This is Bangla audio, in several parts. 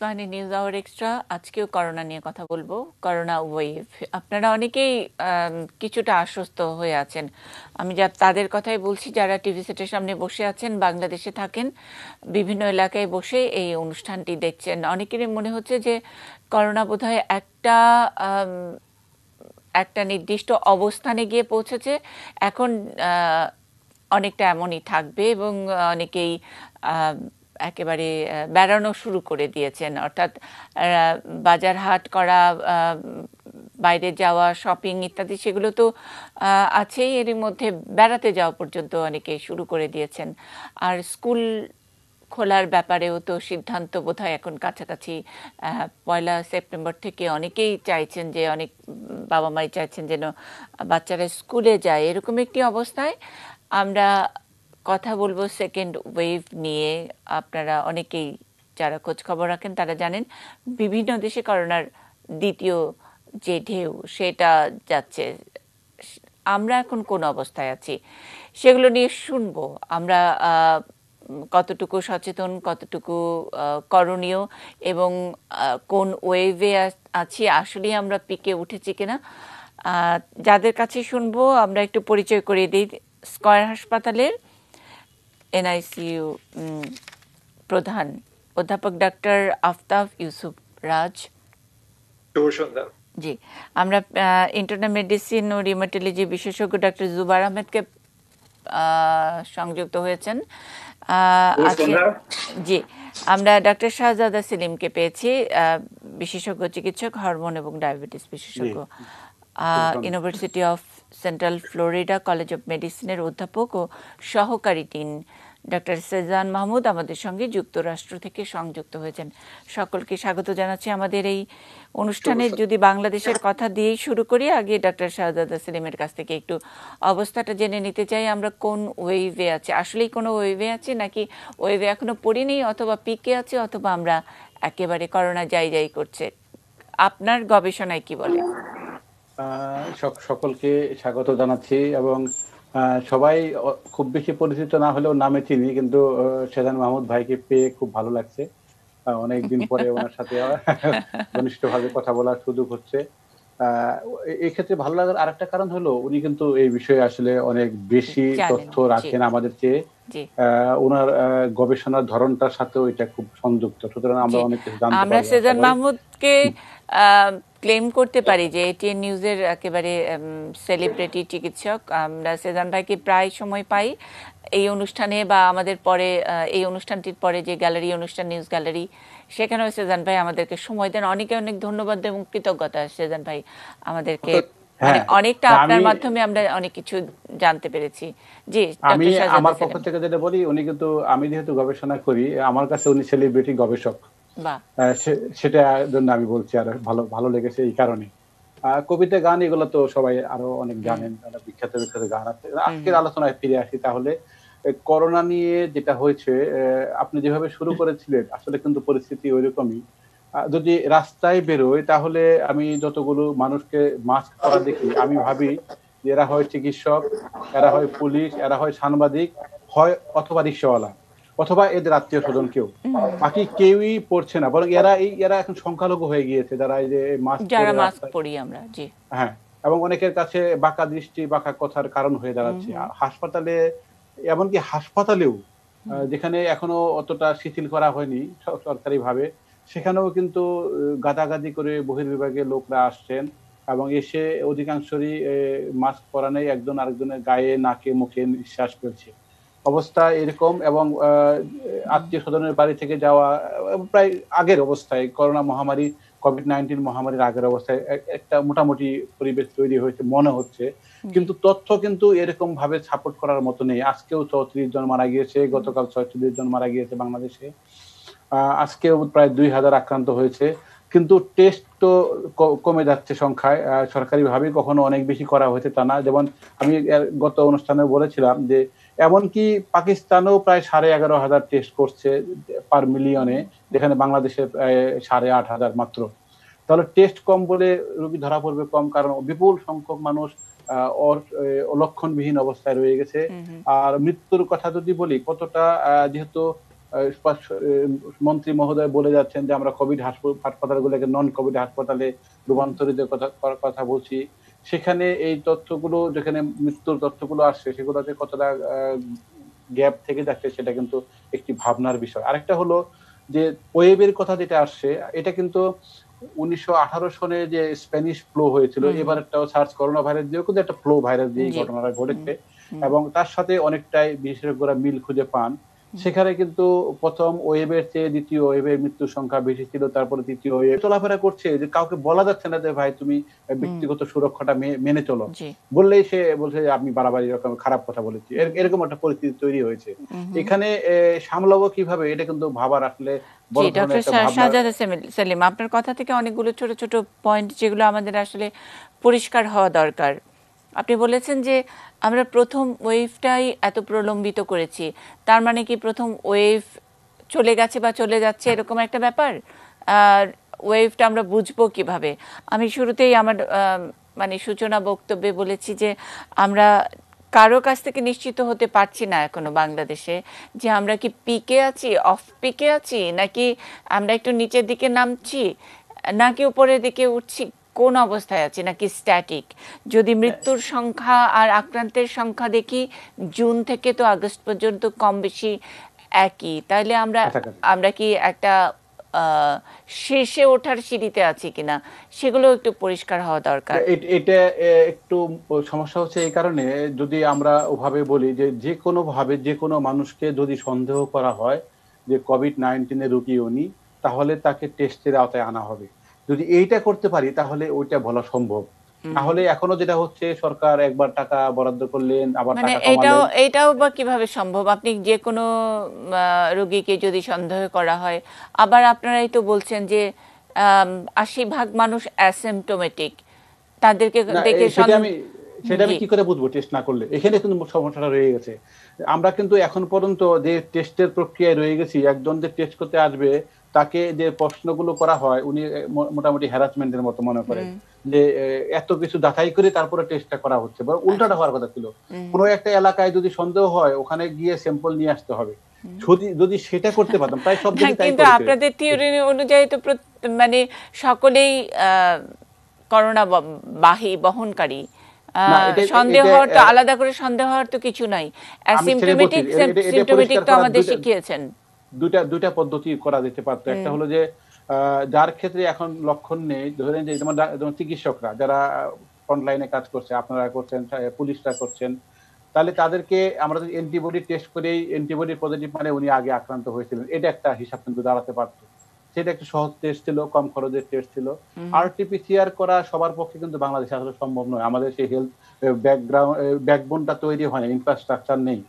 বাহিনী নিউজ আওয়ার এক্সট্রা। আজকেও করোনা নিয়ে কথা বলবো, করোনা ওয়েভ। আপনারা অনেকেই কিছুটা আশ্বস্ত হয়ে আছেন। আমি তাদের কথাই বলছি যারা টিভি সেটের সামনে বসে আছেন, বাংলাদেশে থাকেন, বিভিন্ন এলাকায় বসে এই অনুষ্ঠানটি দেখছেন। অনেকেরই মনে হচ্ছে যে করোনা বোধহয় একটা নির্দিষ্ট অবস্থানে গিয়ে পৌঁছেছে, এখন অনেকটা এমনই থাকবে এবং অনেকেই একেবারে বেড়ানো শুরু করে দিয়েছেন, অর্থাৎ বাজার হাট করা, বাইরে যাওয়া, শপিং ইত্যাদি সেগুলো তো আছেই, এরই মধ্যে বেড়াতে যাওয়া পর্যন্ত অনেকে শুরু করে দিয়েছেন। আর স্কুল খোলার ব্যাপারেও তো সিদ্ধান্ত বোধহয় এখন কাছাকাছি। 1 সেপ্টেম্বর থেকে অনেকেই চাইছেন যে, অনেক বাবা মাই চাইছেন যেন বাচ্চারা স্কুলে যায়। এরকম একটি অবস্থায় আমরা কথা বলবো সেকেন্ড ওয়েভ নিয়ে। আপনারা অনেকেই যারা খোঁজ খবর রাখেন তারা জানেন বিভিন্ন দেশে করোনার দ্বিতীয় যে ঢেউ সেটা যাচ্ছে। আমরা এখন কোন অবস্থায় আছি সেগুলো নিয়ে শুনবো। আমরা কতটুকু সচেতন, কতটুকু করণীয় এবং কোন ওয়েভে আছি, আসলেই আমরা পিকে উঠেছি কিনা, যাদের কাছে শুনবো আমরা একটু পরিচয় করিয়ে দিই। স্কয়ার হাসপাতালের এনআইসিইউ প্রধান অধ্যাপক ডাক্তার আফতাব ইউসুফ রাজ। জি, আমরা ইন্টারনাল মেডিসিন ও রিউমাটোলজি বিশেষজ্ঞ ডাক্তার জুবার আহমেদকে সংযুক্ত হয়েছেন। জি, আমরা ডাক্তার শাহজাদা সেলিমকে পেয়েছি, বিশেষজ্ঞ চিকিৎসক, হরমোন এবং ডায়াবেটিস বিশেষজ্ঞ, university of central Florida college of মেডিসিনের অধ্যাপক ও সহকারী ডিন ডক্টর সেজান মাহমুদ আমাদের সঙ্গে যুক্তরাষ্ট্র থেকে সংযুক্ত হয়েছেন। সকলকে স্বাগত জানাচ্ছি আমাদের এই অনুষ্ঠানে। যদি বাংলাদেশের কথা দিয়েই শুরু করি, আগে ডক্টর শাহজাদা সেলিমের কাছ থেকে একটু অবস্থাটা জেনে নিতে চাই। আমরা কোন ওয়েভে আছি, আসলেই কোনো ওয়েভে আছি নাকি ওয়েভে এখনো পড়িনি, অথবা পিকে আছে, অথবা আমরা একেবারে করোনা যাই করছে? আপনার গবেষণায় কি বলে? সকলকে স্বাগত জানাচ্ছি এবং সবাই খুব বেশি পরিচিত না হলেও নামে চিনি, কিন্তু সেজান মাহমুদ ভাইকে পেয়ে খুব ভালো লাগছে। অনেকদিন পরে ওনার সাথে ঘনিষ্ঠভাবে কথা বলার সুযোগ হচ্ছে। এই ক্ষেত্রে ভালো লাগার আরেকটা কারণ হলো উনি কিন্তু এই বিষয়ে আসলে অনেক বেশি তথ্য রাখেন আমাদের চেয়ে। ওনার গবেষণার ধরনটার সাথেও এটা খুব সংযুক্ত, সুতরাং আমরা অনেক কিছু জানতে পারি। আমরা সেজান মাহমুদকে ক্লেম করতে পারি যে এটিএন নিউজের একেবারে সেলিব্রিটি চিকিৎসক। আমরা সেজান ভাইকে প্রায় সময় পাই এই অনুষ্ঠানে, বা আমাদের পরে এই অনুষ্ঠানটির পরে যে গ্যালারি অনুষ্ঠান, নিউজ গ্যালারি, সেখানেও সেজান ভাই আমাদেরকে সময় দেন। অনেকে অনেক ধন্যবাদ এবং কৃতজ্ঞতা সেজান ভাই আমাদেরকে, মানে অনেকটা আপনার মাধ্যমে আমরা অনেক কিছু জানতে পেরেছি। জি, আমি আমার পক্ষ থেকে যেটা বলি, উনি কিন্তু, আমি যেহেতু গবেষণা করি, আমার কাছে উনি সেলিব্রিটি গবেষক, সেটা জন্য আমি বলছি। আর ভালো ভালো লেগেছে এই কারণে। কবিতা, গান এগুলো তো সবাই আরো অনেক জানেন, বিখ্যাত বিখ্যাত গান আছে। আজকের আলোচনায় ফিরে আসি তাহলে। করোনা নিয়ে যেটা হয়েছে, আপনি যেভাবে শুরু করেছিলেন, আসলে কিন্তু পরিস্থিতি ওইরকমই। যদি রাস্তায় বেরোয় তাহলে আমি যতগুলো মানুষকে মাস্ক পরা দেখি, আমি ভাবি এরা হয় চিকিৎসক, এরা হয় পুলিশ, এরা হয় সাংবাদিক, হয় অথবা রিক্সাওয়ালা, অথবা এদের আত্মীয় স্বজন কেউ। বাকি কেউই পড়ছে না, বরং এরা এখন সংখ্যালঘু হয়ে গিয়েছে যারা এই যে মাস্ক পরি আমরা। জি, হ্যাঁ, এবং অনেকের কাছে বাঁকা দৃষ্টি, বাঁকা কথার কারণ হয়ে দাঁড়াচ্ছে। হাসপাতালে, এমনকি হাসপাতালেও যেখানে এখনো অতটা শিথিল করা হয়নি সরকারি ভাবে, সেখানেও কিন্তু গাদাগাদি করে বহির্বিভাগের লোকরা আসছেন এবং এসে অধিকাংশই মাস্ক পরা নেই, একজন আরেকজনের গায়ে, নাকে, মুখে নিঃশ্বাস ফেলছে। অবস্থা এরকম। এবং আত্মীয় স্বজনের বাড়ি থেকে যাওয়া প্রায় আগের অবস্থায়, করোনা মহামারী, কোভিড-19 মহামারীর আগের অবস্থায় একটা মোটামুটি পরিবেশ তৈরি হয়েছে মনে হচ্ছে। কিন্তু তথ্য কিন্তু এরকম ভাবে সাপোর্ট করার মতো নেই। আজকেও 34 জন মারা গিয়েছে, গতকাল 46 জন মারা গিয়েছে বাংলাদেশে, আজকেও প্রায় 2000 আক্রান্ত হয়েছে। কিন্তু টেস্ট তো কমে যাচ্ছে সংখ্যায়। সরকারি ভাবে কখনো অনেক বেশি করা হয়েছে তা না। যেমন আমি গত অনুষ্ঠানে বলেছিলাম যে এমনকি পাকিস্তানেও প্রায় 11,500 টেস্ট করছে পার মিলিয়নে, যেখানে বাংলাদেশে 8,500 মাত্র। তাহলে টেস্ট কম বলে রোগী ধরা পড়বে কম, কারণ বিপুল সংখ্যক মানুষ লক্ষণবিহীন অবস্থায় রয়ে গেছে। আর মৃত্যুর কথা যদি বলি, কতটা, যেহেতু মন্ত্রী মহোদয় বলে যাচ্ছেন যে আমরা কোভিড হাসপাতালগুলোকে নন কোভিড হাসপাতালে রূপান্তরিত কথা বলছি, সেখানে এই তথ্যগুলো যেখানে মৃত্যুর তথ্যগুলো আসছে সেগুলোতে কতটা গ্যাপ থেকে যাচ্ছে সেটা কিন্তু একটি ভাবনার বিষয়। আরেকটা হলো যে ওয়েবের কথা যেটা আসছে, এটা কিন্তু 1918 সনে যে স্প্যানিশ ফ্লু হয়েছিল, এবারটাও সার্স করোনা ভাইরাস দিয়েও কিন্তু একটা ফ্লু ভাইরাস দিয়ে ঘটনাটা ঘটেছে এবং তার সাথে অনেকটাই বিশেষজ্ঞরা মিল খুঁজে পান। সেখানে কিন্তু প্রথম ওয়েবের চেয়ে দ্বিতীয় ওয়েবের মৃত্যুর সংখ্যা বেশি ছিল, তারপরে তৃতীয় ওয়েব চলাফেরা করছে যে কাউকে বলা যাচ্ছে না যে ভাই তুমি ব্যক্তিগত সুরক্ষাটা মেনে চলো, বললেই সে বলছে যে আপনি বাড়াবাড়ি এরকম খারাপ কথা বলেছি, এরকম একটা পরিস্থিতি তৈরি হয়েছে। এখানে সামলাবো কিভাবে, এটা কিন্তু ভাবার আসলে বড় ধরনের একটা ভাবনা। শাহজাদ সেলিম, আপনার কথা থেকে অনেকগুলো ছোট ছোট পয়েন্ট যেগুলো আমাদের আসলে পরিষ্কার হওয়া দরকার। আপনি বলেছেন যে আমরা প্রথম ওয়েভটাই এত প্রলম্বিত করেছি, তার মানে কি প্রথম ওয়েভ চলে গেছে বা চলে যাচ্ছে এরকম একটা ব্যাপার? আর ওয়েভটা আমরা বুঝবো কিভাবে? আমি শুরুতেই আমার মানে সূচনা বক্তব্যে বলেছি যে আমরা কারো কাছ থেকে নিশ্চিত হতে পারছি না এখনো বাংলাদেশে যে আমরা কি পিকে আছি, অফ পিকে আছি, নাকি আমরা একটু নিচের দিকে নামছি, নাকি উপরের দিকে উঠছি, কোন অবস্থায় আছি, নাকি স্ট্যাটিক। যদি মৃত্যুর সংখ্যা আর আক্রান্তের সংখ্যা দেখি জুন থেকে তো আগস্ট পর্যন্ত কম বেশি একই, তাহলে আমরা কি একটা শেষে ওঠার সিঁড়িতে আছি কিনা সেগুলো একটু পরিষ্কার হওয়া দরকার। এটা একটু সমস্যা হচ্ছে এই কারণে, যদি আমরা ওভাবে বলি যে যে কোনো ভাবে যে কোনো মানুষকে যদি সন্দেহ করা হয় যে কোভিড-19 এর রোগী উনি, তাহলে তাকে টেস্টের আওতায় আনা হবে। যদি এইটা করতে পারি তাহলে ওইটা বলা সম্ভব। তাহলে এখনো যেটা হচ্ছে সরকার একবার টাকা বরাদ্দ করলেন, আবার টাকা কমালেন। এটাও বা কিভাবে সম্ভব? আপনি যে কোনো রোগীকে যদি সন্দেহ করা হয়, আবার আপনারাই তো বলছেন যে 80% মানুষ অ্যাসিম্পটোমেটিক, তাদেরকে দেখে সেটা আমি কি করে বুঝবো টেস্ট না করলে? এখানে কিন্তু সমস্যাটা রয়ে গেছে। আমরা কিন্তু এখন পর্যন্ত যে টেস্টের প্রক্রিয়ায় রয়ে গেছি, একজন যে টেস্ট করতে আসবে তাকে যে প্রশ্নগুলো করা হয় উনি মোটামুটি হ্যারাসমেন্টের মতো মনে করেন যে এত কিছু যাচাই করে তারপরে টেস্টটা করা হচ্ছে, বরং উল্টাটা হওয়ার কথা ছিল। কোনো একটা এলাকায় যদি সন্দেহ হয় ওখানে গিয়ে স্যাম্পল নিয়ে আসতে হবে। যদি সেটা করতে পারতাম, প্রায় সব জায়গায় তাই কিন্তু আপনাদের থিওরি অনুযায়ী তো মানে সকলেই করোনা বহনকারী, সন্দেহ হওয়ার তো আলাদা করে সন্দেহ হওয়ার তো কিছু নাই। অ্যাসিম্পটোমেটিক সিম্পটোমেটিক তো আমাদের শিখিয়েছেন। দুইটা পদ্ধতি করা যেতে পারতো। একটা হলো যে যার ক্ষেত্রে এখন লক্ষণ নেই, ধরেন যে যেমন চিকিৎসকরা যারা ফ্রন্টলাইনে কাজ করছে, আপনারা করছেন, পুলিশরা করছেন, তাহলে তাদেরকে আমরা যদি অ্যান্টিবডি টেস্ট করেই অ্যান্টিবডি পজিটিভ মানে উনি আগে আক্রান্ত হয়েছিলেন, এটা একটা হিসাব কিন্তু দাঁড়াতে পারতো। সেটা একটা সহজ টেস্ট ছিল, কম খরচের টেস্ট ছিল। আরটিপিসিআর করা সবার পক্ষে কিন্তু বাংলাদেশে আসলে সম্ভব নয়। আমাদের সেই হেলথ ব্যাকবোনটা তৈরি হয় না, ইনফ্রাস্ট্রাকচার নেই।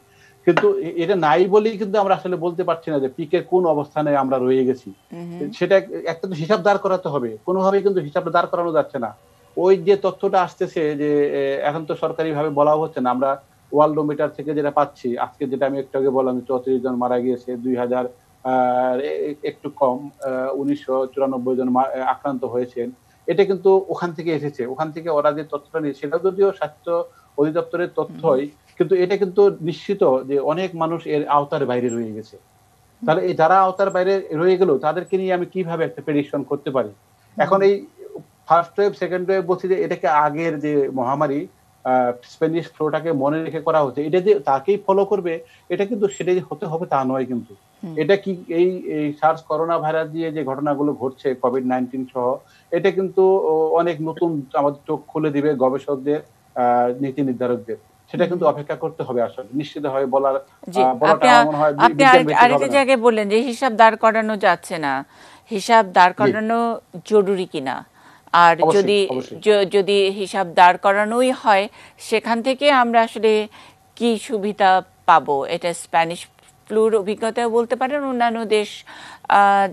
কিন্তু এটা নাই বলেই কিন্তু আমরা আসলে বলতে পারছি না যে পিকের কোন অবস্থানে আমরা রয়ে গেছি। সেটা একটা তো হিসাব দাঁড় করাতে হবে, কোনোভাবেই কিন্তু হিসাবটা দাঁড় করানো যাচ্ছে না। ওই যে তথ্যটা আসতেছে যে এখন তো সরকারি ভাবে বলাও হচ্ছে না, আমরা ওয়ার্ল্ডোমিটার থেকে যেটা পাচ্ছি, আজকে যেটা আমি একটু আগে বললাম 34 জন মারা গিয়েছে, 2000 একটু কম 1994 জন আক্রান্ত হয়েছেন, এটা কিন্তু ওখান থেকে এসেছে। ওখান থেকে ওরা যে তথ্যটা নিয়ে, সেটা যদিও স্বাস্থ্য অধিদপ্তরের তথ্যই, কিন্তু এটা কিন্তু নিশ্চিত যে অনেক মানুষ এর আওতার বাইরে রয়ে গেছে। তাহলে এই যারা আওতার বাইরে রয়ে গেল তাদেরকে নিয়ে আমি কিভাবে একটা প্রেডিকশন করতে পারি? এখন এই ফার্স্ট ওয়েভ সেকেন্ড ওয়েভ বলছি যে এটাকে আগের যে মহামারী স্প্যানিশ ফ্লুটাকে মনে রেখে করা হচ্ছে, এটা যে তাকেই ফলো করবে এটা কিন্তু সেটাই হতে হবে তা নয়। কিন্তু এটা কি এই সার্স করোনা ভাইরাস দিয়ে যে ঘটনাগুলো ঘটছে কোভিড-19 সহ, এটা কিন্তু অনেক নতুন আমাদের চোখ খুলে দিবে গবেষকদের, নীতি নির্ধারকদের। সেটা কিন্তু অপেক্ষা করতে হবে আসলে, নিশ্চিতভাবে বলাটা মনে হয়। আপনি আরেকটা জায়গায় বললেন যে হিসাব দাঁড় করানো যাচ্ছে না, হিসাব দাঁড় করানো জরুরি কিনা, আর যদি হিসাব দাঁড় করানোই হয় সেখান থেকে আমরা আসলে কি সুবিধা পাবো? এটা স্প্যানিশ ফ্লুর অভিজ্ঞতাও বলতে পারেন, অন্যান্য দেশ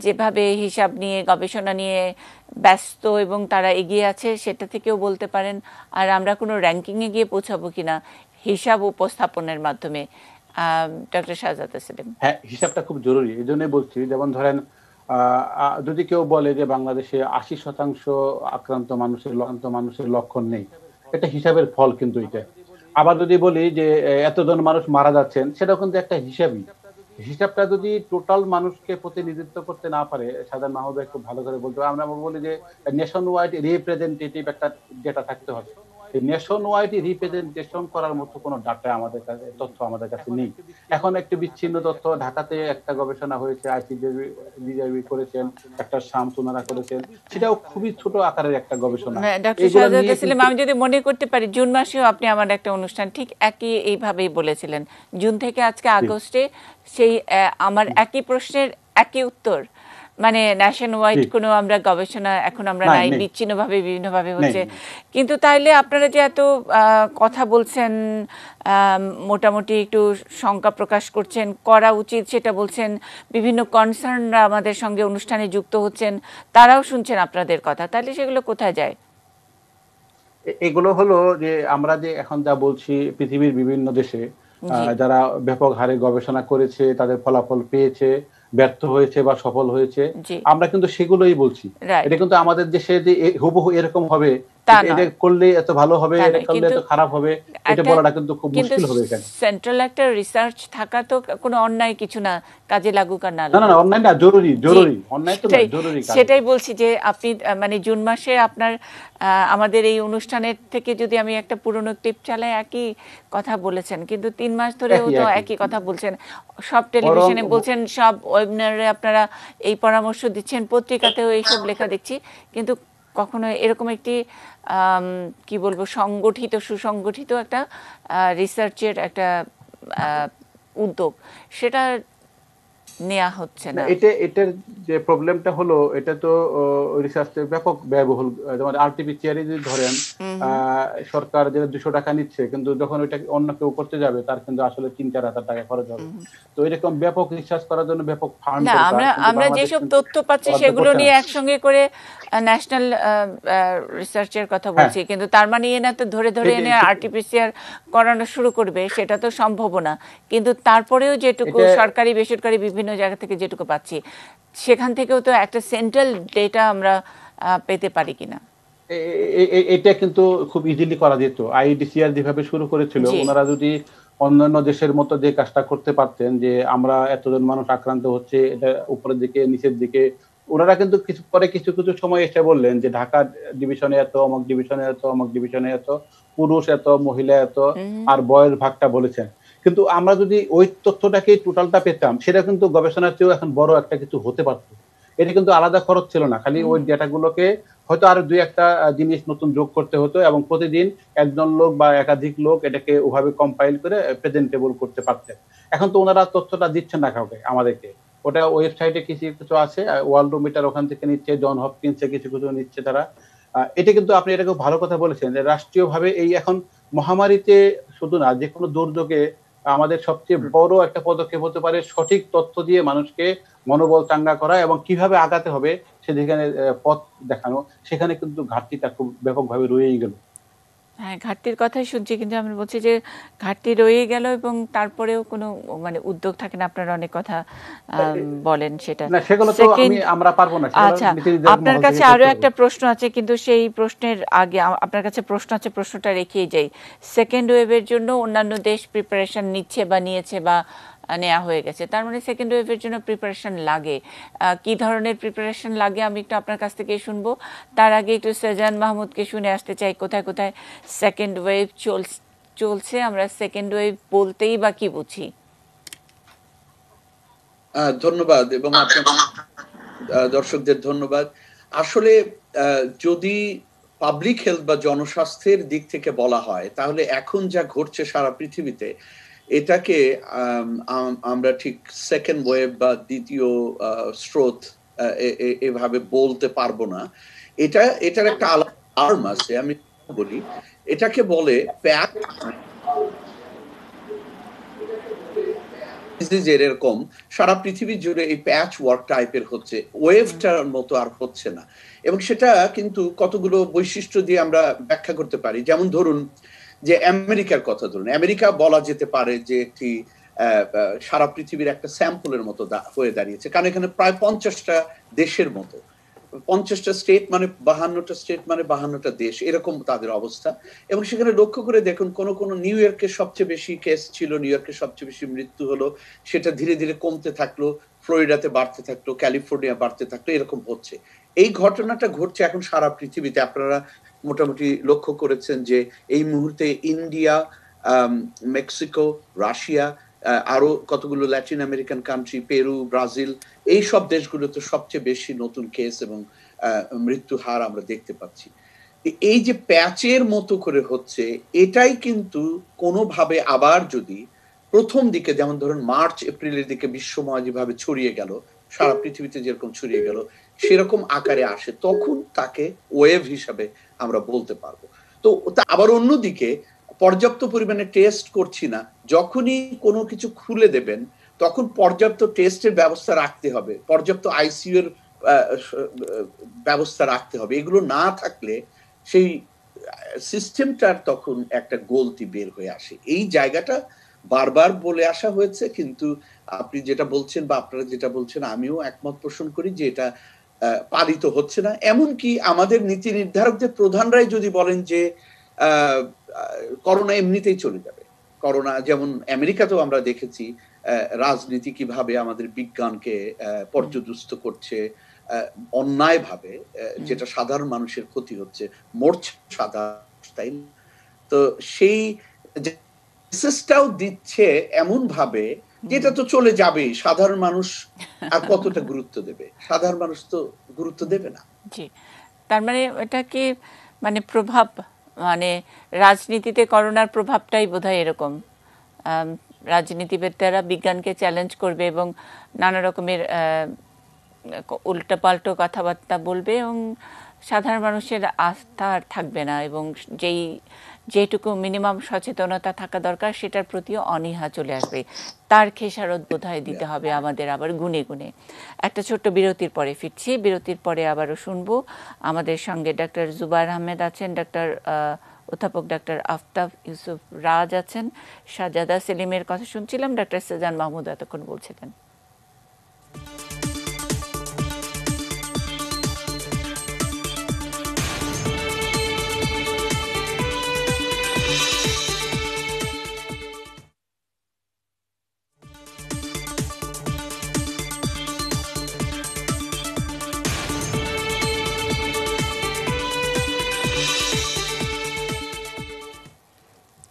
যেভাবে হিসাব নিয়ে গবেষণা নিয়ে ব্যস্ত এবং তারা এগিয়ে আছে সেটা থেকেও বলতে পারেন। আর আমরা কোনো র্যাঙ্কিংয়ে গিয়ে পৌঁছাবো কিনা হিসাব উপস্থাপনের মাধ্যমে। ডক্টর শাহজাদ সেলিম। হ্যাঁ, হিসাবটা খুব জরুরি, এই জন্যই বলছি। যেমন ধরেন যদি কেউ বলে যে বাংলাদেশে 80% আক্রান্ত মানুষের লক্ষণ নেই, এটা হিসাবের ফল কিন্তু এটা। আবার যদি বলি যে এতজন মানুষ মারা যাচ্ছেন, সেটাও কিন্তু একটা হিসাবই। হিসাবটা যদি টোটাল মানুষকে প্রতিনিধিত্ব করতে না পারে, সাধারণ মাহমুদ ভাই খুব ভালো করে বলতে, আমরা বলি যে নেশন ওয়াইড রিপ্রেজেন্টেটিভ একটা ডেটা থাকতে হবে। এই নেশন ওয়াইড রিপ্রেজেন্টেশন করার মতো কোনো ডাটা আমাদের কাছে, তথ্য আমাদের কাছে নেই। এখন একটি বিচ্ছিন্ন তথ্য, ঢাকাতে একটা গবেষণা হয়েছে, আইসিডিবি করেছেন, একটা শামস ওনারা করেছেন, সেটাও খুবই ছোট আকারের একটা গবেষণা। ডক্টর শাহজাদ সেলিম, আমি যদি মনে করতে পারি জুন মাসেও আপনি আমার একটা অনুষ্ঠান ঠিক একই এইভাবেই বলেছিলেন, জুন থেকে আজকে আগস্টে সেই আমার একই প্রশ্নের একই উত্তর, মানে ন্যাশন ওয়াইড কোনো আমরা গবেষণা এখন আমরা নাই, বিচ্ছিন্নভাবে বিভিন্নভাবে হচ্ছে। কিন্তু তাইলে আপনারা যে এত কথা বলছেন, মোটামুটি একটু শঙ্কা প্রকাশ করছেন, করা উচিত সেটা বলছেন, বিভিন্ন কনসার্নরা আমাদের সঙ্গে অনুষ্ঠানে যুক্ত হচ্ছেন, তারাও শুনছেন আপনাদের কথা, তাহলে সেগুলো কোথায় যায়? এগুলো হলো যে আমরা যে এখন যা বলছি, পৃথিবীর বিভিন্ন দেশে যারা ব্যাপক হারে গবেষণা করেছে, তাদের ফলাফল পেয়েছে, ব্যর্থ হয়েছে বা সফল হয়েছে, আমরা কিন্তু সেগুলোই বলছি। এটা কিন্তু আমাদের দেশে যে হুবহু এরকম হবে, এটা করলে এত ভালো হবে, এটা করলে এত খারাপ হবে, এটা বলাটা কিন্তু খুব মুশকিল হবে। এখানে সেন্ট্রাল একটা রিসার্চ থাকা তো কোনো অন্যায় কিছু না, কাজে লাগুক আর না লাগুক। না, অন্যায় না, জরুরি, জরুরি, অন্যায় তো না, জরুরি। সেটাই বলছি যে আপনি মানে জুন মাসে আপনার আমাদের এই অনুষ্ঠানের থেকে যদি আমি একটা পুরনো ক্লিপ চালাই, একই কথা বলেছেন, কিন্তু 3 মাস ধরেও তো একই কথা বলছেন, সব টেলিভিশনে বলছেন, সব ওয়েবিনারে আপনারা এই পরামর্শ দিচ্ছেন, পত্রিকাতেও এইসব লেখা দেখছি, কিন্তু কখনো এরকম একটি কি বলবো সংগঠিত, সুসংগঠিত একটা রিসার্চের একটা উদ্যোগ সেটা নেওয়া হচ্ছে না। এটার যে প্রবলেমটা হলো, এটা তো রিসার্চের ব্যাপক ব্যয়বহুল। যেমন আরটিপিসিআর যদি ধরেন, সরকার যে 200 টাকা নিচ্ছে, কিন্তু যখন ওইটা অন্য কেউ করতে যাবে তার কিন্তু আসলে 3-4 হাজার টাকা খরচ হবে। তো এরকম ব্যাপক রিসার্চ করার জন্য ব্যাপক ফান্ড দরকার। আমরা যেসব তথ্য পাচ্ছি সেগুলো নিয়ে একসঙ্গে করে ন্যাশনাল রিসার্চের কথা বলছি, কিন্তু তার মানে না তো ধরে ধরে এনে আরটিপিসিআর করানো শুরু করবে, সেটা তো সম্ভব না। কিন্তু তারপরেও যেটুকু সরকারি বেসরকারি বিভিন্ন জায়গা থেকে যেটুকু পাচ্ছি, সেখান থেকেও তো একটা সেন্ট্রাল ডেটা আমরা পেতে পারি কিনা। এটা কিন্তু খুব ইজিলি করা যেত। আইডিসিআর যেভাবে শুরু করেছিল, ওনারা যদি অন্যান্য দেশের মতো যে কাজটা করতে পারতেন, যে আমরা এতজন মানুষ আক্রান্ত হচ্ছে, এটা উপরের দিকে নিচের দিকে, ওনারা কিন্তু কিছু পরে কিছু কিছু সময় এসে বললেন যে ঢাকা ডিভিশনে এত, অমুক ডিভিশনে এত, অমুক ডিভিশনে এত, পুরুষ এত, মহিলা এত, আর বয়স ভাগটা বলেছেন। কিন্তু আমরা যদি ওই তথ্যটাকে টোটালটা পেতাম, সেটা কিন্তু গবেষণার চেয়েও এখন বড় একটা কিছু হতে পারতো। এটা কিন্তু আলাদা খরচ ছিল না, খালি ওই ডেটাগুলোকে হয়তো আরো 2-1টা জিনিস নতুন যোগ করতে হতো, এবং প্রতিদিন একজন লোক বা একাধিক লোক এটাকে ওভাবে কম্পাইল করে প্রেজেন্টেবল করতে পারতেন। এখন তো ওনারা তথ্যটা দিচ্ছেন না কাউকে আমাদেরকে, ওটা ওয়েবসাইটে কিছু কিছু আছে, ওয়ার্ল্ডোমিটার ওখান থেকে নিচ্ছে, জন হপকিন্সে কিছু কিছু নিচ্ছে তারা। এটা কিন্তু আপনি এটাকে ভালো কথা বলেছেন যে রাষ্ট্রীয়ভাবে এই এখন মহামারীতে শুধু না, যে কোনো দুর্যোগে আমাদের সবচেয়ে বড় একটা পদক্ষেপ হতে পারে সঠিক তথ্য দিয়ে মানুষকে মনোবল চাঙ্গা করা, এবং কিভাবে আগাতে হবে সেখানে পথ দেখানো। সেখানে কিন্তু ঘাটতিটা খুব ব্যাপকভাবে রয়েই গেল। হ্যাঁ, ঘাটতির কথাই শুনছি, কিন্তু আমি বলছি যে ঘাটতি রয়ে গেল এবং তারপরেও কোনো মানে উদ্যোগ থাকে না। আপনারা অনেক কথা বলেন, সেটা আমরা পারবো না। আচ্ছা, আপনার কাছে আরো একটা প্রশ্ন আছে, কিন্তু সেই প্রশ্নের আগে আপনার কাছে প্রশ্ন আছে, প্রশ্নটা রেখেই যাই। সেকেন্ড ওয়েভের জন্য অন্যান্য দেশ প্রিপারেশন নিচ্ছে বা নিয়েছে বা নেওয়া হয়ে গেছে, তার মানে সেকেন্ড ওয়েভের জন্য প্রিপারেশন লাগে। কি ধরনের প্রিপারেশন লাগে আমি একটু আপনার কাছ থেকে শুনবো। তার আগে একটু শাহজাহান মাহমুদকে শুনে আসতে চাই, কোথায় কোথায় সেকেন্ড ওয়েভ চলছে, আমরা সেকেন্ড ওয়েভ বলতেই বা কি বুঝি। ধন্যবাদ, এবং দর্শকদের ধন্যবাদ। আসলে যদি পাবলিক হেলথ বা জনস্বাস্থ্যের দিক থেকে বলা হয়, তাহলে এখন যা ঘটছে সারা পৃথিবীতে, এটাকে আমরা ঠিক সেকেন্ড ওয়েভ বা দ্বিতীয় স্রোত এভাবে বলতে পারবো না। এটার একটা আলাদা টার্ম আছে, আমি বলি এটাকে বলে প্যাচ। এরকম সারা পৃথিবী জুড়ে এই প্যাচ ওয়ার্ক টাইপের হচ্ছে, ওয়েভটার মতো আর হচ্ছে না। এবং সেটা কিন্তু কতগুলো বৈশিষ্ট্য দিয়ে আমরা ব্যাখ্যা করতে পারি। যেমন ধরুন যে আমেরিকার কথা ধরুন, আমেরিকা বলা যেতে পারে যে একটি সারা পৃথিবীর একটা স্যাম্পলের মতো হয়ে দাঁড়িয়েছে, কারণ এখানে প্রায় 50টা দেশের মতো 50টা স্টেট মানে 52টা স্টেট মানে 52টা দেশ, এরকম তাদের অবস্থা। এবং সেখানে লক্ষ্য করে দেখুন, কোন কোন নিউ ইয়র্কের সবচেয়ে বেশি কেস ছিল, নিউ ইয়র্কের সবচেয়ে বেশি মৃত্যু হলো, সেটা ধীরে ধীরে কমতে থাকলো, ফ্লোরিডাতে বাড়তে থাকলো, ক্যালিফোর্নিয়া বাড়তে থাকলো, এরকম হচ্ছে। এই ঘটনাটা ঘটছে এখন সারা পৃথিবীতে। আপনারা মোটামুটি লক্ষ্য করেছেন যে এই মুহূর্তে ইন্ডিয়া, মেক্সিকো, রাশিয়া, আরো কতগুলো Latin American country, Peru, Brazil, এই সব দেশগুলোতে সবচেয়ে বেশি নতুন কেস এবং মৃত্যু হার আমরা দেখতে পাচ্ছি। এই যে প্যাচের মতো করে হচ্ছে, এটাই কিন্তু কোনোভাবে আবার যদি প্রথম দিকে, যেমন ধরুন মার্চ এপ্রিলের দিকে বিশ্বময় যেভাবে ছড়িয়ে গেল, সারা পৃথিবীতে যেরকম ছড়িয়ে গেল, সেরকম আকারে আসে, তখন তাকে ওয়েভ হিসাবে আমরা বলতে পারবো। তো আবার অন্যদিকে পর্যাপ্ত পরিমাণে টেস্ট করছি না, যখনই কোনো কিছু খুলে দেবেন তখন পর্যাপ্ত টেস্টের ব্যবস্থা রাখতে হবে, পর্যাপ্ত আইসিইউ এর ব্যবস্থা রাখতে হবে। এগুলো না থাকলে সেই সিস্টেমটার তখন একটা গলতি বের হয়ে আসে। এই জায়গাটা বারবার বলে আসা হয়েছে, কিন্তু আপনি যেটা বলছেন বা আপনারা যেটা বলছেন, আমিও একমত পোষণ করি যে এটা পালিত হচ্ছে না। এমনকি আমাদের নীতি নির্ধারকদের প্রধানরাই যদি বলেন যে করোনা এমনিতেই চলে যাবে, করোনা, যেমন আমেরিকাতেও আমরা দেখেছি রাজনীতি কিভাবে আমাদের বিজ্ঞানকে পর্যদুস্ত করছে অন্যায় ভাবে, যেটা সাধারণ মানুষের ক্ষতি হচ্ছে, মরছে সাধারণ, তাই। তো সেই মেসেজটাও দিচ্ছে এমন ভাবে যেটা তো চলে যাবেই, সাধারণ মানুষ আর কতটা গুরুত্ব দেবে? সাধারণ মানুষ তো গুরুত্ব দেবে না। জি, তার মানে এটা কি মানে প্রভাব, মানে রাজনীতিতে করোনার প্রভাবটাই বোধহয় এরকম। রাজনীতিবিদরা বিজ্ঞানকে চ্যালেঞ্জ করবে এবং নানা রকমের উল্টাপাল্টা কথাবার্তা বলবে এবং সাধারণ মানুষের আস্থা আর থাকবে না, এবং যেটুকু মিনিমাম সচেতনতা থাকা দরকার সেটার প্রতিও অনীহা চলে আসবে। তার খেসারত বোধহয় দিতে হবে আমাদের আবার গুনে গুনে। একটা ছোট্ট বিরতির পরে ফিরছি, বিরতির পরে আবারও শুনবো। আমাদের সঙ্গে ডক্টর জুবায়ের আহমেদ আছেন, অধ্যাপক ডক্টর আফতাব ইউসুফ রাজ আছেন, সাজাদা সেলিমের কথা শুনছিলাম, ডক্টর সেজান মাহমুদ এতক্ষণ বলছিলেন।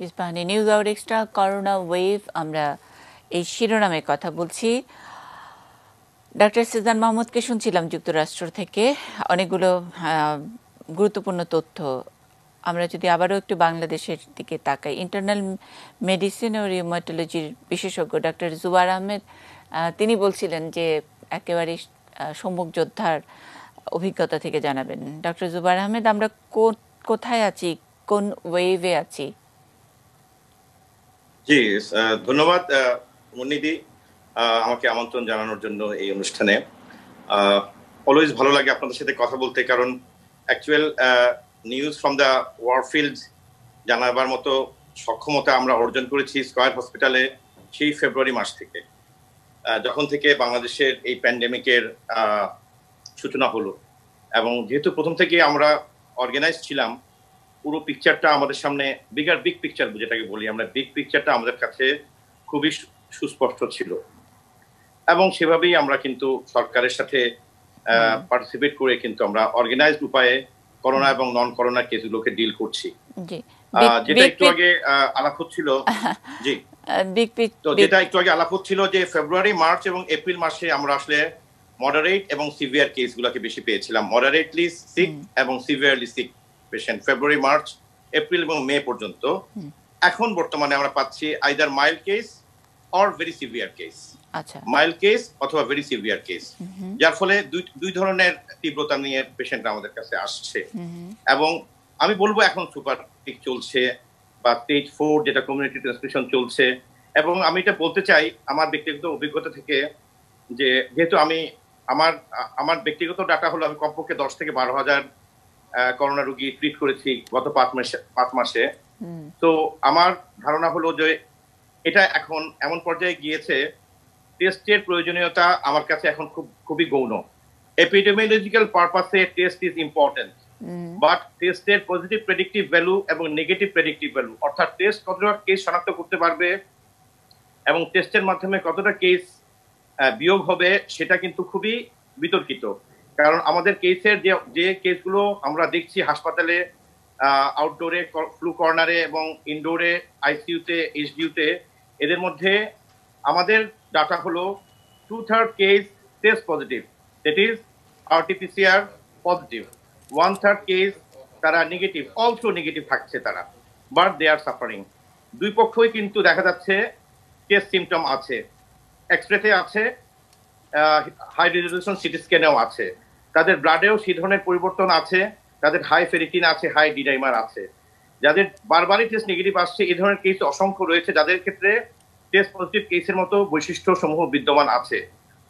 Ispahani news hour extra, corona wave, আমরা এই শিরোনামে কথা বলছি। ডক্টর সেজান মাহমুদকে শুনছিলাম যুক্তরাষ্ট্র থেকে, অনেকগুলো গুরুত্বপূর্ণ তথ্য। আমরা যদি আবারও একটু বাংলাদেশের দিকে তাকাই, ইন্টারনাল মেডিসিন ও রিউমাটোলজির বিশেষজ্ঞ ডক্টর জুবায়ের আহমেদ, তিনি বলছিলেন যে একেবারে সম্মুখ যোদ্ধার অভিজ্ঞতা থেকে জানাবেন। ডক্টর জুবায়ের আহমেদ, আমরা কোথায় আছি, কোন ওয়েভে আছি? জি, ধন্যবাদ মুন্নিদি আমাকে আমন্ত্রণ জানানোর জন্য এই অনুষ্ঠানে। অলওয়েজ ভালো লাগে আপনাদের সাথে কথা বলতে, কারণ অ্যাকচুয়াল নিউজ ফ্রম দ্য ওয়ারফিল্ড জানাবার মতো সক্ষমতা আমরা অর্জন করেছি স্কয়ার হসপিটালে সেই ফেব্রুয়ারি মাস থেকে, যখন থেকে বাংলাদেশের এই প্যান্ডেমিকের সূচনা হলো। এবং যেহেতু প্রথম থেকে আমরা অর্গানাইজ ছিলাম, পুরো পিকচারটা আমাদের সামনে, বিগ পিকচার যেটাকে বলি আমরা, বিগ পিকচারটা আমাদের কাছে খুবই সুস্পষ্ট ছিল, এবং সেভাবেই আমরা কিন্তু সরকারের সাথে পার্টিসিপেট করে কিন্তু আমরা অর্গানাইজড উপায়ে করোনা এবং নন করোনা কেসগুলোকে ডিল করছি। যেটা একটু আগে আলাপ হচ্ছিল, জি, তো যেটা একটু আগে আলাপ হচ্ছিল যে ফেব্রুয়ারি, মার্চ এবং এপ্রিল মাসে আমরা আসলে মডারেট এবং সিভিয়ার কেসগুলোকে বেশি পেয়েছিলাম। মডারেটলি সিক এবং সিভিয়ারলি সিক পেশেন্ট ফেব্রুয়ারি, মার্চ, এপ্রিল এবং মে পর্যন্ত। এখন বর্তমানে আমরা পাচ্ছি either mild case or very severe case, mild case অথবা ভেরি সিভিয়ার কেস, যার ফলে দুই ধরনের তীব্রতা নিয়ে পেশেন্ট আমাদের কাছে আসছে। এবং আমি বলবো এখন সুপার পিক চলছে বা স্টেজ 4 যেটা কমিউনিটি ট্রান্সমিশন চলছে। এবং আমি এটা বলতে চাই আমার ব্যক্তিগত অভিজ্ঞতা থেকে, যে যেহেতু আমি আমার ব্যক্তিগত ডাটা হলো আমি কমপক্ষে 10 থেকে 12,000 করোনা রোগী ট্রিট করেছি গত 5 মাসে। তো আমার ধারণা হলো যে এটা এখন এমন পর্যায়ে গিয়েছে, টেস্টের প্রয়োজনীয়তা আমার কাছে এখন খুবই গৌণ। এপিডেমিওলজিক্যাল পারপাসে টেস্ট ইজ ইম্পর্টেন্ট, বাট টেস্টের পজিটিভ প্রেডিক্টিভ ভ্যালু এবং নেগেটিভ প্রেডিক্টিভ ভ্যালু, অর্থাৎ টেস্ট কতটা কেস শনাক্ত করতে পারবে এবং টেস্টের মাধ্যমে কতটা কেস বিয়োগ হবে, সেটা কিন্তু খুবই বিতর্কিত। কারণ আমাদের কেসের যে কেসগুলো আমরা দেখছি হাসপাতালে, আউটডোরে, ফ্লু কর্নারে এবং ইনডোরে, আইসিইউতে, এইচডিইউতে, এদের মধ্যে আমাদের ডাটা হলো 2/3 case test positive, that is RTPCR positive, 1/3 case তারা নেগেটিভ, অলসো নেগেটিভ থাকছে তারা, বাট দে আর সাফারিং। দুই পক্ষই কিন্তু দেখা যাচ্ছে টেস্ট সিমটম আছে, এক্সরেতে আছে, হাই রেজলিউশন সিটি স্ক্যানেও আছে, তাদের ব্লাডেও সেই ধরনের পরিবর্তন আছে, তাদের হাই ফেরিটিন আছে, হাই ডিডাইমার আছে। যাদের বারবারই টেস্ট নেগেটিভ আসছে, এই ধরনের কেস অসংখ্য রয়েছে, যাদের ক্ষেত্রে টেস্ট পজিটিভ কেসের মতো বৈশিষ্ট্য সমূহ বিদ্যমান আছে।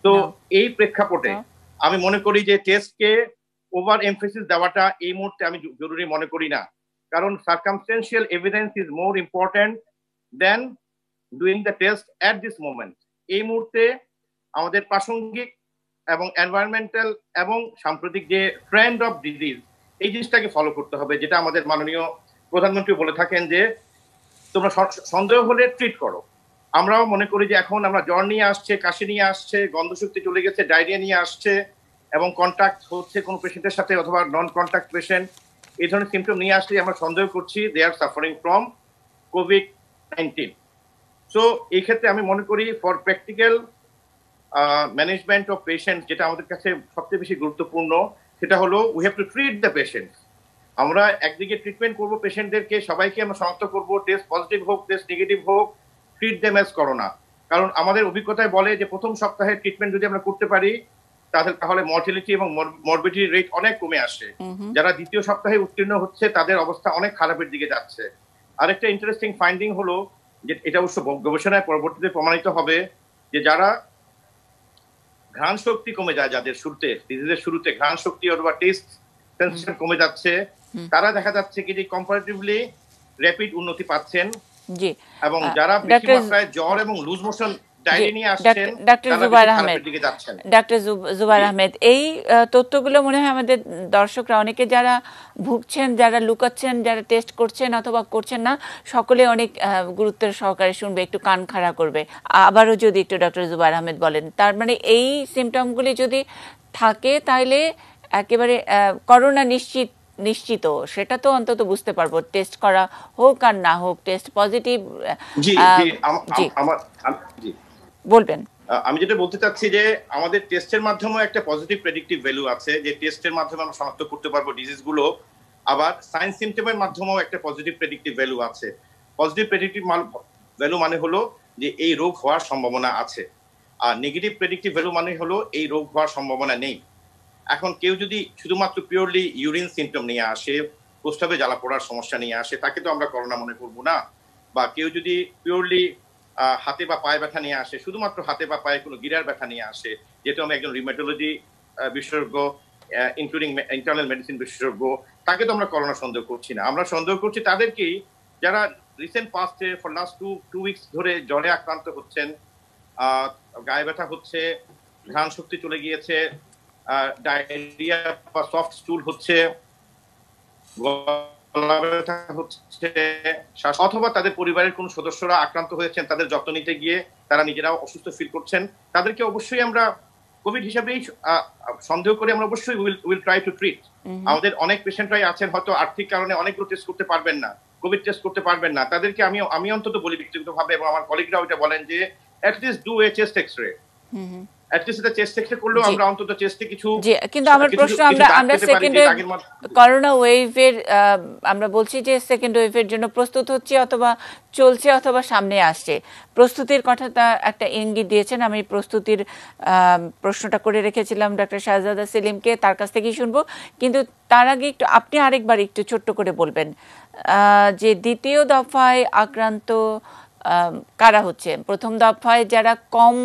তো এই প্রেক্ষাপটে আমি মনে করি যে টেস্টকে ওভার এমফেসিস দেওয়াটা এই মুহূর্তে আমি জরুরি মনে করি না, কারণ circumstantial evidence is more important than doing the test at this moment. এই মুহূর্তে আমাদের প্রাসঙ্গিক এবং এনভায়রনমেন্টাল এবং সাম্প্রতিক যে ট্রেন্ড অফ ডিজিজ, এই জিনিসটাকে ফলো করতে হবে, যেটা আমাদের মাননীয় প্রধানমন্ত্রী বলে থাকেন যে তোমরা সন্দেহ হলে ট্রিট করো। আমরাও মনে করি যে এখন আমরা জ্বর নিয়ে আসছে, কাশি নিয়ে আসছে, গন্ধশক্তি চলে গেছে, ডায়রিয়া নিয়ে আসছে এবং কন্ট্যাক্ট হচ্ছে কোনো পেশেন্টের সাথে অথবা নন কন্ট্যাক্ট পেশেন্ট, এই ধরনের সিমটম নিয়ে আসলে আমরা সন্দেহ করছি দে আর সাফারিং ফ্রম কোভিড-19। সো এই ক্ষেত্রে আমি মনে করি for practical management of patient, যেটা আমাদের কাছে সবচেয়ে বেশি গুরুত্বপূর্ণ, সেটা হলো we have to treat the patient. আমরা একদিকে ট্রিটমেন্ট করবো পেশেন্টদেরকে, সবাইকে আমরা শনাক্ত করবো, টেস্ট পজিটিভ হোক, টেস্ট নেগেটিভ হোক, ট্রিট দেম অ্যাজ করোনা। কারণ আমাদের অভিজ্ঞতায় বলে যে প্রথম সপ্তাহে ট্রিটমেন্ট যদি আমরা করতে পারি তাহলে মর্টালিটি এবং মরবিডিটি রেট অনেক কমে আসে। যারা দ্বিতীয় সপ্তাহে উত্তীর্ণ হচ্ছে তাদের অবস্থা অনেক খারাপের দিকে যাচ্ছে। আরেকটা ইন্টারেস্টিং ফাইন্ডিং হলো যে এটা অবশ্য গবেষণায় পরবর্তীতে প্রমাণিত হবে যে যারা ঘ্রাণ শক্তি কমে যায়, যাদের শুরুতে ডিজিজের শুরুতে ঘ্রাণ শক্তি অথবা টেস্ট সেন্সেশন কমে যাচ্ছে, তারা দেখা যাচ্ছে কি যে কম্পারেটিভলি র্যাপিড উন্নতি পাচ্ছেন। জি, এবং যারা বেশি মাত্রায় জ্বর এবং লুজ মোশন ডায়রিয়া নিয়ে আসছেন, ডক্টর জুবায়ের আহমেদ, দিকে যাচ্ছেন। ডক্টর জুবায়ের আহমেদ, এই তথ্যগুলো মনে হয় আমাদের দর্শকরা অনেকে যারা ভুগছেন, যারা লুকাচ্ছেন, যারা টেস্ট করছেন অথবা করছেন না, সকলে অনেক গুরুত্বের সহকারে শুনবে, একটু কান খাড়া করবে। আবারও যদি একটু ডক্টর জুবায়ের আহমেদ বলেন, তার মানে এই সিমটমগুলি যদি থাকে তাহলে একেবারে করোনা নিশ্চিত, সেটা তো অন্তত বুঝতে পারবো, টেস্ট করা হোক আর না হোক, টেস্ট পজিটিভ। বলবেন। আমি যেটা বলতে চাচ্ছি যে আমাদের টেস্টের মাধ্যমে একটা পজিটিভ প্রেডিক্টিভ ভ্যালু আছে, যে টেস্টের মাধ্যমে আমরা শনাক্ত করতে পারবো ডিজিজ গুলো। আবার সাইন সিমটমের মাধ্যমেও একটা পজিটিভ প্রেডিক্টিভ ভ্যালু আছে। পজিটিভ প্রেডিক্টিভ ভ্যালু মানে হলো যে এই রোগ হওয়ার সম্ভাবনা আছে, আর নেগেটিভ প্রেডিক্টিভ ভ্যালু মানে হলো এই রোগ হওয়ার সম্ভাবনা নেই। এখন কেউ যদি শুধুমাত্র পিওরলি ইউরিন সিমটম নিয়ে আসে, প্রস্রাবে জ্বালা পোড়ার সমস্যা নিয়ে আসে, তাকে তো আমরা করোনা মনে করবো না। বা কেউ যদি পিওরলি হাতে বা পায়ে ব্যথা নিয়ে আসে, শুধুমাত্র হাতে বা পায়ে কোনো গিরার ব্যথা নিয়ে আসে, যেহেতু আমি একজন রিমেটোলজি বিশেষজ্ঞ, ইনক্লুডিং ইন্টারনাল মেডিসিন বিশেষজ্ঞ, তাকে তো আমরা করোনা সন্দেহ করছি না। আমরা সন্দেহ করছি তাদেরকেই যারা রিসেন্ট পাস্টে ফর লাস্ট টু উইকস ধরে জ্বরে আক্রান্ত হচ্ছেন, গায়ে ব্যথা হচ্ছে, ঘ্রাণ শক্তি চলে গিয়েছে, ডায়রিয়া বা সফট স্টুল হচ্ছে, অথবা তাদের পরিবারের কোন সদস্যরা আক্রান্ত হয়েছেন, তাদের যত্ন নিতে গিয়ে তারা নিজেরাও অসুস্থ ফিল করছেন, তাদেরকে অবশ্যই আমরা কোভিড হিসাবেই সন্দেহ করে আমরা অবশ্যই উইল ট্রাই টু ট্রিট। আমাদের অনেক পেশেন্টরাই আছেন হয়তো আর্থিক কারণে অনেকগুলো টেস্ট করতে পারবেন না, কোভিড টেস্ট করতে পারবেন না, তাদেরকে আমি অন্তত বলি ব্যক্তিগতভাবে এবং আমার কলিগরাও এটা বলেন যে at least do a chest X-ray. কিন্তু আমার প্রশ্ন, আমরা সেকেন্ড করোনা ওয়েভের আমরা বলছি যে সেকেন্ড ওয়েভের জন্য প্রস্তুত হচ্ছে অথবা চলছে অথবা সামনে আসছে, প্রস্তুতির কথাটা একটা ইঙ্গিত দিয়েছেন। আমি প্রস্তুতির প্রশ্নটা করে রেখেছিলাম ডক্টর শাহজাদা সেলিমকে, তার কাছ থেকেই শুনবো। কিন্তু তার আগে একটু আপনি আরেকবার একটু ছোট্ট করে বলবেন যে দ্বিতীয় দফায় আক্রান্ত কারা হচ্ছে? প্রথম দফায় যারা কম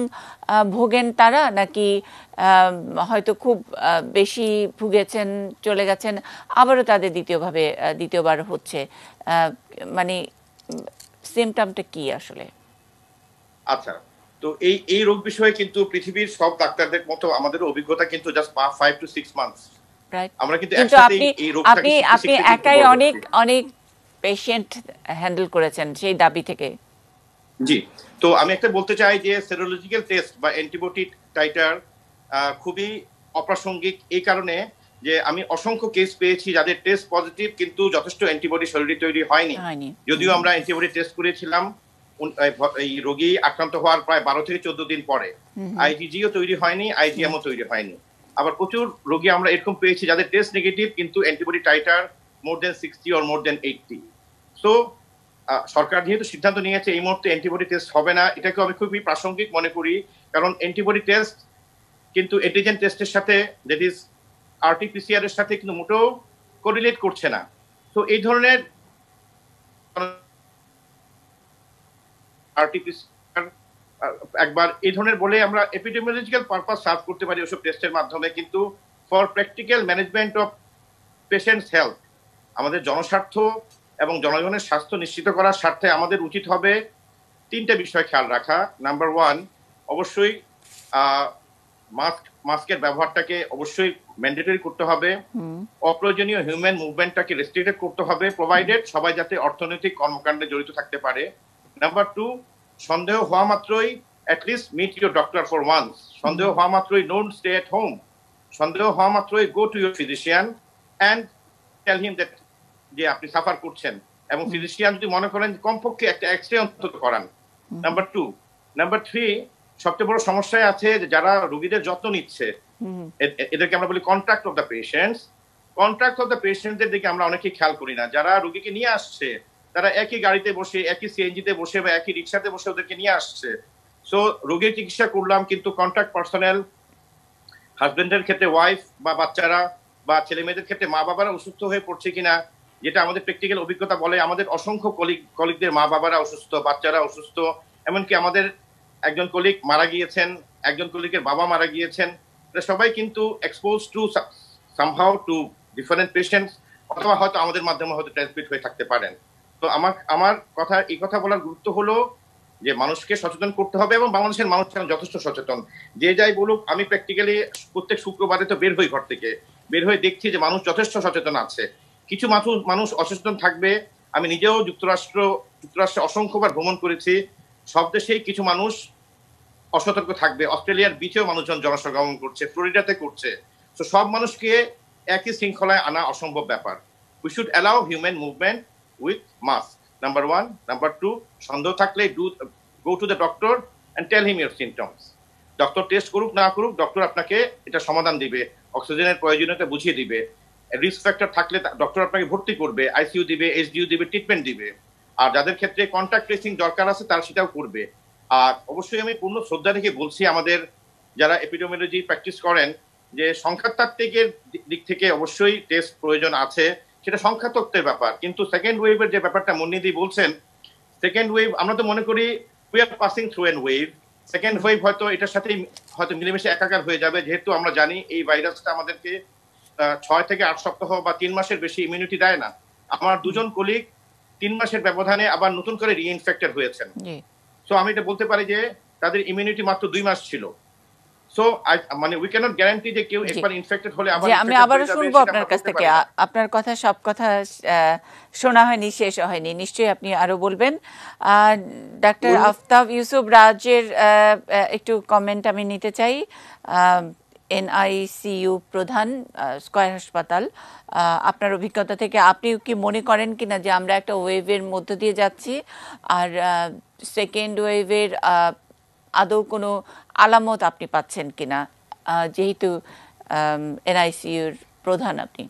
ভোগেন তারা, নাকি হয়তো খুব বেশি ভুগেছেন, চলে গেছেন, আবারও তাদের দ্বিতীয়বার হচ্ছে? মানে সিমটমটা কি আসলে? আচ্ছা, তো এই রোগ বিষয়ে কিন্তু পৃথিবীর সব ডাক্তারদের মতো আমাদের অভিজ্ঞতা কিন্তু জাস্ট 5 to 6 মান্থস। আমরা কিন্তু একসাথে এই রোগটাকে আপনি একাই অনেক পেশেন্ট হ্যান্ডেল করেছেন সেই দাবি থেকে। জি, তো আমি একটা বলতে চাই যে সেরোলজিক্যাল টেস্ট বা অ্যান্টিবডি টাইটার খুবই অপ্রাসঙ্গিক এই কারণে যে আমি অসংখ্য কেস পেয়েছি যাদের টেস্ট পজিটিভ কিন্তু যথেষ্ট অ্যান্টিবডি শরীরে তৈরি হয়নি। যদিও আমরা অ্যান্টিবডি টেস্ট করেছিলাম এই রোগী আক্রান্ত হওয়ার প্রায় 12 থেকে 14 দিন পরে, আইজিজিও তৈরি হয়নি, আইজিএমও তৈরি হয়নি। আবার প্রচুর রোগী আমরা এরকম পেয়েছি যাদের টেস্ট নেগেটিভ কিন্তু antibody titre more than 60 or more than 80। So সরকার যেহেতু সিদ্ধান্ত নিয়েছে এই মুহূর্তে অ্যান্টিবডি টেস্ট হবে না, এটাকে আমি খুবই প্রাসঙ্গিক মনে করি। কারণ অ্যান্টিবডি টেস্ট কিন্তু অ্যান্টিজেন টেস্টের সাথে, দ্যাট ইজ আরটিপিসিআর এর সাথে কিন্তু মোটেও কোরিলেট করছে না। তো এই ধরনের আরটিপিসিআর একবার এই ধরনের বলে আমরা এপিডেমিওলজিক্যাল পারপাস সার্ভ করতে পারি ওসব টেস্টের মাধ্যমে, কিন্তু for practical management of patients health, আমাদের জনস্বার্থ এবং জনগণের স্বাস্থ্য নিশ্চিত করার স্বার্থে আমাদের উচিত হবে 3টে বিষয় খেয়াল রাখা। নাম্বার 1, অবশ্যই মাস্কের ব্যবহারটাকে অবশ্যই ম্যান্ডেটরি করতে হবে। অপ্রয়োজনীয় হিউম্যান মুভমেন্টটাকে রেস্ট্রিক্টেড করতে হবে, প্রোভাইডেড সবাই যাতে অর্থনৈতিক কর্মকাণ্ডে জড়িত থাকতে পারে। নাম্বার 2, সন্দেহ হওয়া মাত্রই at least meet your doctor for once. সন্দেহ হওয়া মাত্রই ডোন্ট স্টে এট হোম। সন্দেহ হওয়া মাত্রই go to your physician and tell him that যে আপনি সাফার করছেন, এবং ফিজিশিয়ান যদি মনে করেন কমপক্ষে একটা এক্স-রে অন্তত করান। নাম্বার 2। নাম্বার 3, সবচেয়ে বড় সমস্যায় আছে যে যারা রোগীদের যত্ন নিচ্ছে, এদেরকে আমরা বলি contract of the patients. Contract of the পেশেন্টদের দিকে আমরা অনেকেই খেয়াল করি না। যারা রোগীকে নিয়ে আসছে তারা একই গাড়িতে বসে, একই সিএনজিতে বসে বা একই রিক্সাতে বসে ওদেরকে নিয়ে আসছে। সো রোগীর চিকিৎসা করলাম কিন্তু কন্ট্রাক্ট পার্সোনেল, হাজবেন্ডের ক্ষেত্রে ওয়াইফ বা বাচ্চারা বা ছেলে মেয়েদের ক্ষেত্রে মা বাবারা অসুস্থ হয়ে পড়ছে কিনা, যেটা আমাদের প্র্যাকটিক্যাল অভিজ্ঞতা বলে আমাদের অসংখ্য কলিগদের মা বাবারা অসুস্থ, বাচ্চারা অসুস্থ, এমনকি আমাদের একজন কলিগ মারা গিয়েছেন, একজন কলিগের বাবা মারা গিয়েছেন। এটা সবাই কিন্তু expose to somehow to different patients, অথবা হয়তো আমাদের মাধ্যমে হয়তো ট্রান্সমিট হয়ে থাকতে পারেন। তো আমার কথা এই কথা বলার গুরুত্ব হলো যে মানুষকে সচেতন করতে হবে, এবং বাংলাদেশের মানুষ যথেষ্ট সচেতন। যে যাই বলুক, আমি প্র্যাকটিক্যালি প্রত্যেক শুক্রবারে তো বের হই, ঘর থেকে বের হয়ে দেখছি যে মানুষ যথেষ্ট সচেতন আছে। কিছু মানুষ অসচেতন থাকবে। আমি নিজেও যুক্তরাষ্ট্রে অসংখ্যবার ভ্রমণ করেছি, সব দেশেই কিছু মানুষ অসতর্ক থাকবে। অস্ট্রেলিয়ার বিচেও মানুষজন জনসমাগম করছে, ফ্লোরিডাতে করছে। তো সব মানুষকে একই শৃঙ্খলায় আনা অসম্ভব ব্যাপার। We should allow human movement with mask, number 1। Number 2, সন্দেহ থাকলে go to the doctor and tell him your symptoms. Doctor test করুক না করুক, ডক্টর আপনাকে এটা সমাধান দিবে, অক্সিজেনের প্রয়োজনীয়তা বুঝিয়ে দিবে। রিস্ক ফ্যাক্টর থাকলে ডক্টর আপনাকে ভর্তি করবে, আইসিইউ দিবে, এইচডিইউ দিবে, ট্রিটমেন্ট দিবে। আর যাদের ক্ষেত্রে কন্ট্যাক্ট ট্রেসিং দরকার আছে তারা সেটাও করবে। আর অবশ্যই আমি পূর্ণ শ্রদ্ধা রেখে বলছি আমাদের যারা এপিডেমিওলজি প্র্যাকটিস করেন যে সংখ্যাতাত্ত্বিকের দিক থেকে অবশ্যই টেস্ট প্রয়োজন আছে, সেটা সংখ্যাতত্ত্বের ব্যাপার। কিন্তু সেকেন্ড ওয়েভের যে ব্যাপারটা মুন্নিদি বলছেন, সেকেন্ড ওয়েভ আমরা তো মনে করি we are passing through N wave. Second wave হয়তো এটার সাথেই হয়তো মিলেমিশে একাকার হয়ে যাবে, যেহেতু আমরা জানি এই ভাইরাসটা আমাদেরকে 6 থেকে 8 সপ্তাহ বা 3 মাসের বেশি ইমিউনিটি দেয় না। আমার 2 জন কলিগ 3 মাসের ব্যবধানে আবার নতুন করে রিইনফেক্টেড হয়েছেন। সো আমি এটা বলতে পারি যে তাদের ইমিউনিটি মাত্র 2 মাস ছিল। সো মানে উই ক্যানট গ্যারান্টি যে কেউ একবার ইনফেক্টেড হলে আবার আমি আবারও শুনবো আপনার কাছ থেকে। আপনার কথা সব কথা শোনা হয়নি, শেষ হয়নি, নিশ্চয়ই আপনি আরো বলবেন। ডাক্তার আফতাব ইউসুফ রাজের একটু কমেন্ট আমি নিতে চাই। এনআইসিইউ প্রধান, স্কয়ার হাসপাতাল, আপনার অভিজ্ঞতা থেকে আপনি কি মনে করেন কিনা যে আমরা একটা ওয়েভের মধ্য দিয়ে যাচ্ছি, আর সেকেন্ড ওয়েভের আদৌ কোনো আলামত আপনি পাচ্ছেন কিনা, যেহেতু এনআইসিইউর প্রধান আপনি?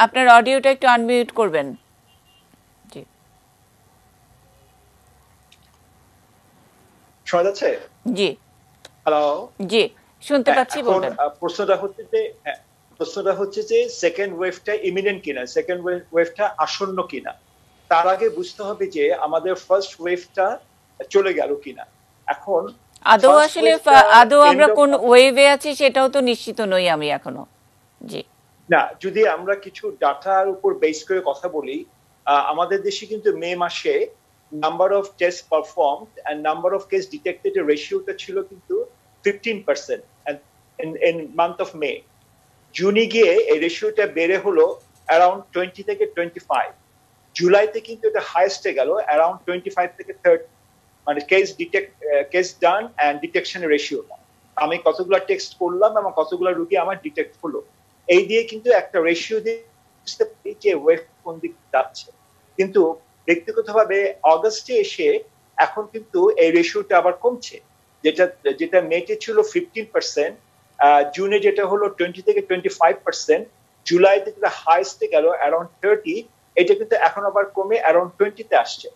আপনার অডিওটা একটু আনমিউট করবেন। জি, শোনা যাচ্ছে? জি, হ্যালো, জি শুনতে পাচ্ছি, বলবেন। প্রশ্নটা হচ্ছে যে সেকেন্ড ওয়েভটা ইমিনেন্ট কিনা, সেকেন্ড ওয়েভটা আসন্ন কিনা। তার আগে বুঝতে হবে যে আমাদের ফার্স্ট ওয়েভটা চলে গেল কিনা। এখন আদৌ আমরা কোন ওয়েভে আছি সেটাও তো নিশ্চিত নই আমি এখনো। জি না, যদি আমরা কিছু ডাটার উপর বেস করে কথা বলি, আমাদের দেশে কিন্তু মে মাসে number of test performed and number of case detected এর রেশিওটা ছিল কিন্তু 15% in month of May. জুনে গিয়ে এই রেশিওটা বেড়ে হলো অ্যারাউন্ড 20 থেকে 25। জুলাইতে কিন্তু এটা হাইয়েস্টে গেল অ্যারাউন্ড 25 থেকে 30, মানে কেস ডান এন্ড ডিটেকশন রেশিওটা। আমি কতগুলো টেক্সট করলাম এবং কতগুলো রোগী আমার ডিটেক্ট হলো, এই দিয়ে কিন্তু একটা রেশিও দিয়ে বুঝতে পারি যে ওয়েভ কোন দিকে যাচ্ছে। কিন্তু ব্যক্তিগতভাবে অগাস্টে এসে এখন কিন্তু এই রেশিওটা আবার কমছে, যেটা মেতে ছিল 15%, জুনে যেটা হলো 20 থেকে 25%, জুলাইতে যেটা হাইস্টে গেল অ্যারাউন্ড 30, এটা কিন্তু এখন আবার কমে অ্যারাউন্ড 20-তে আসছে।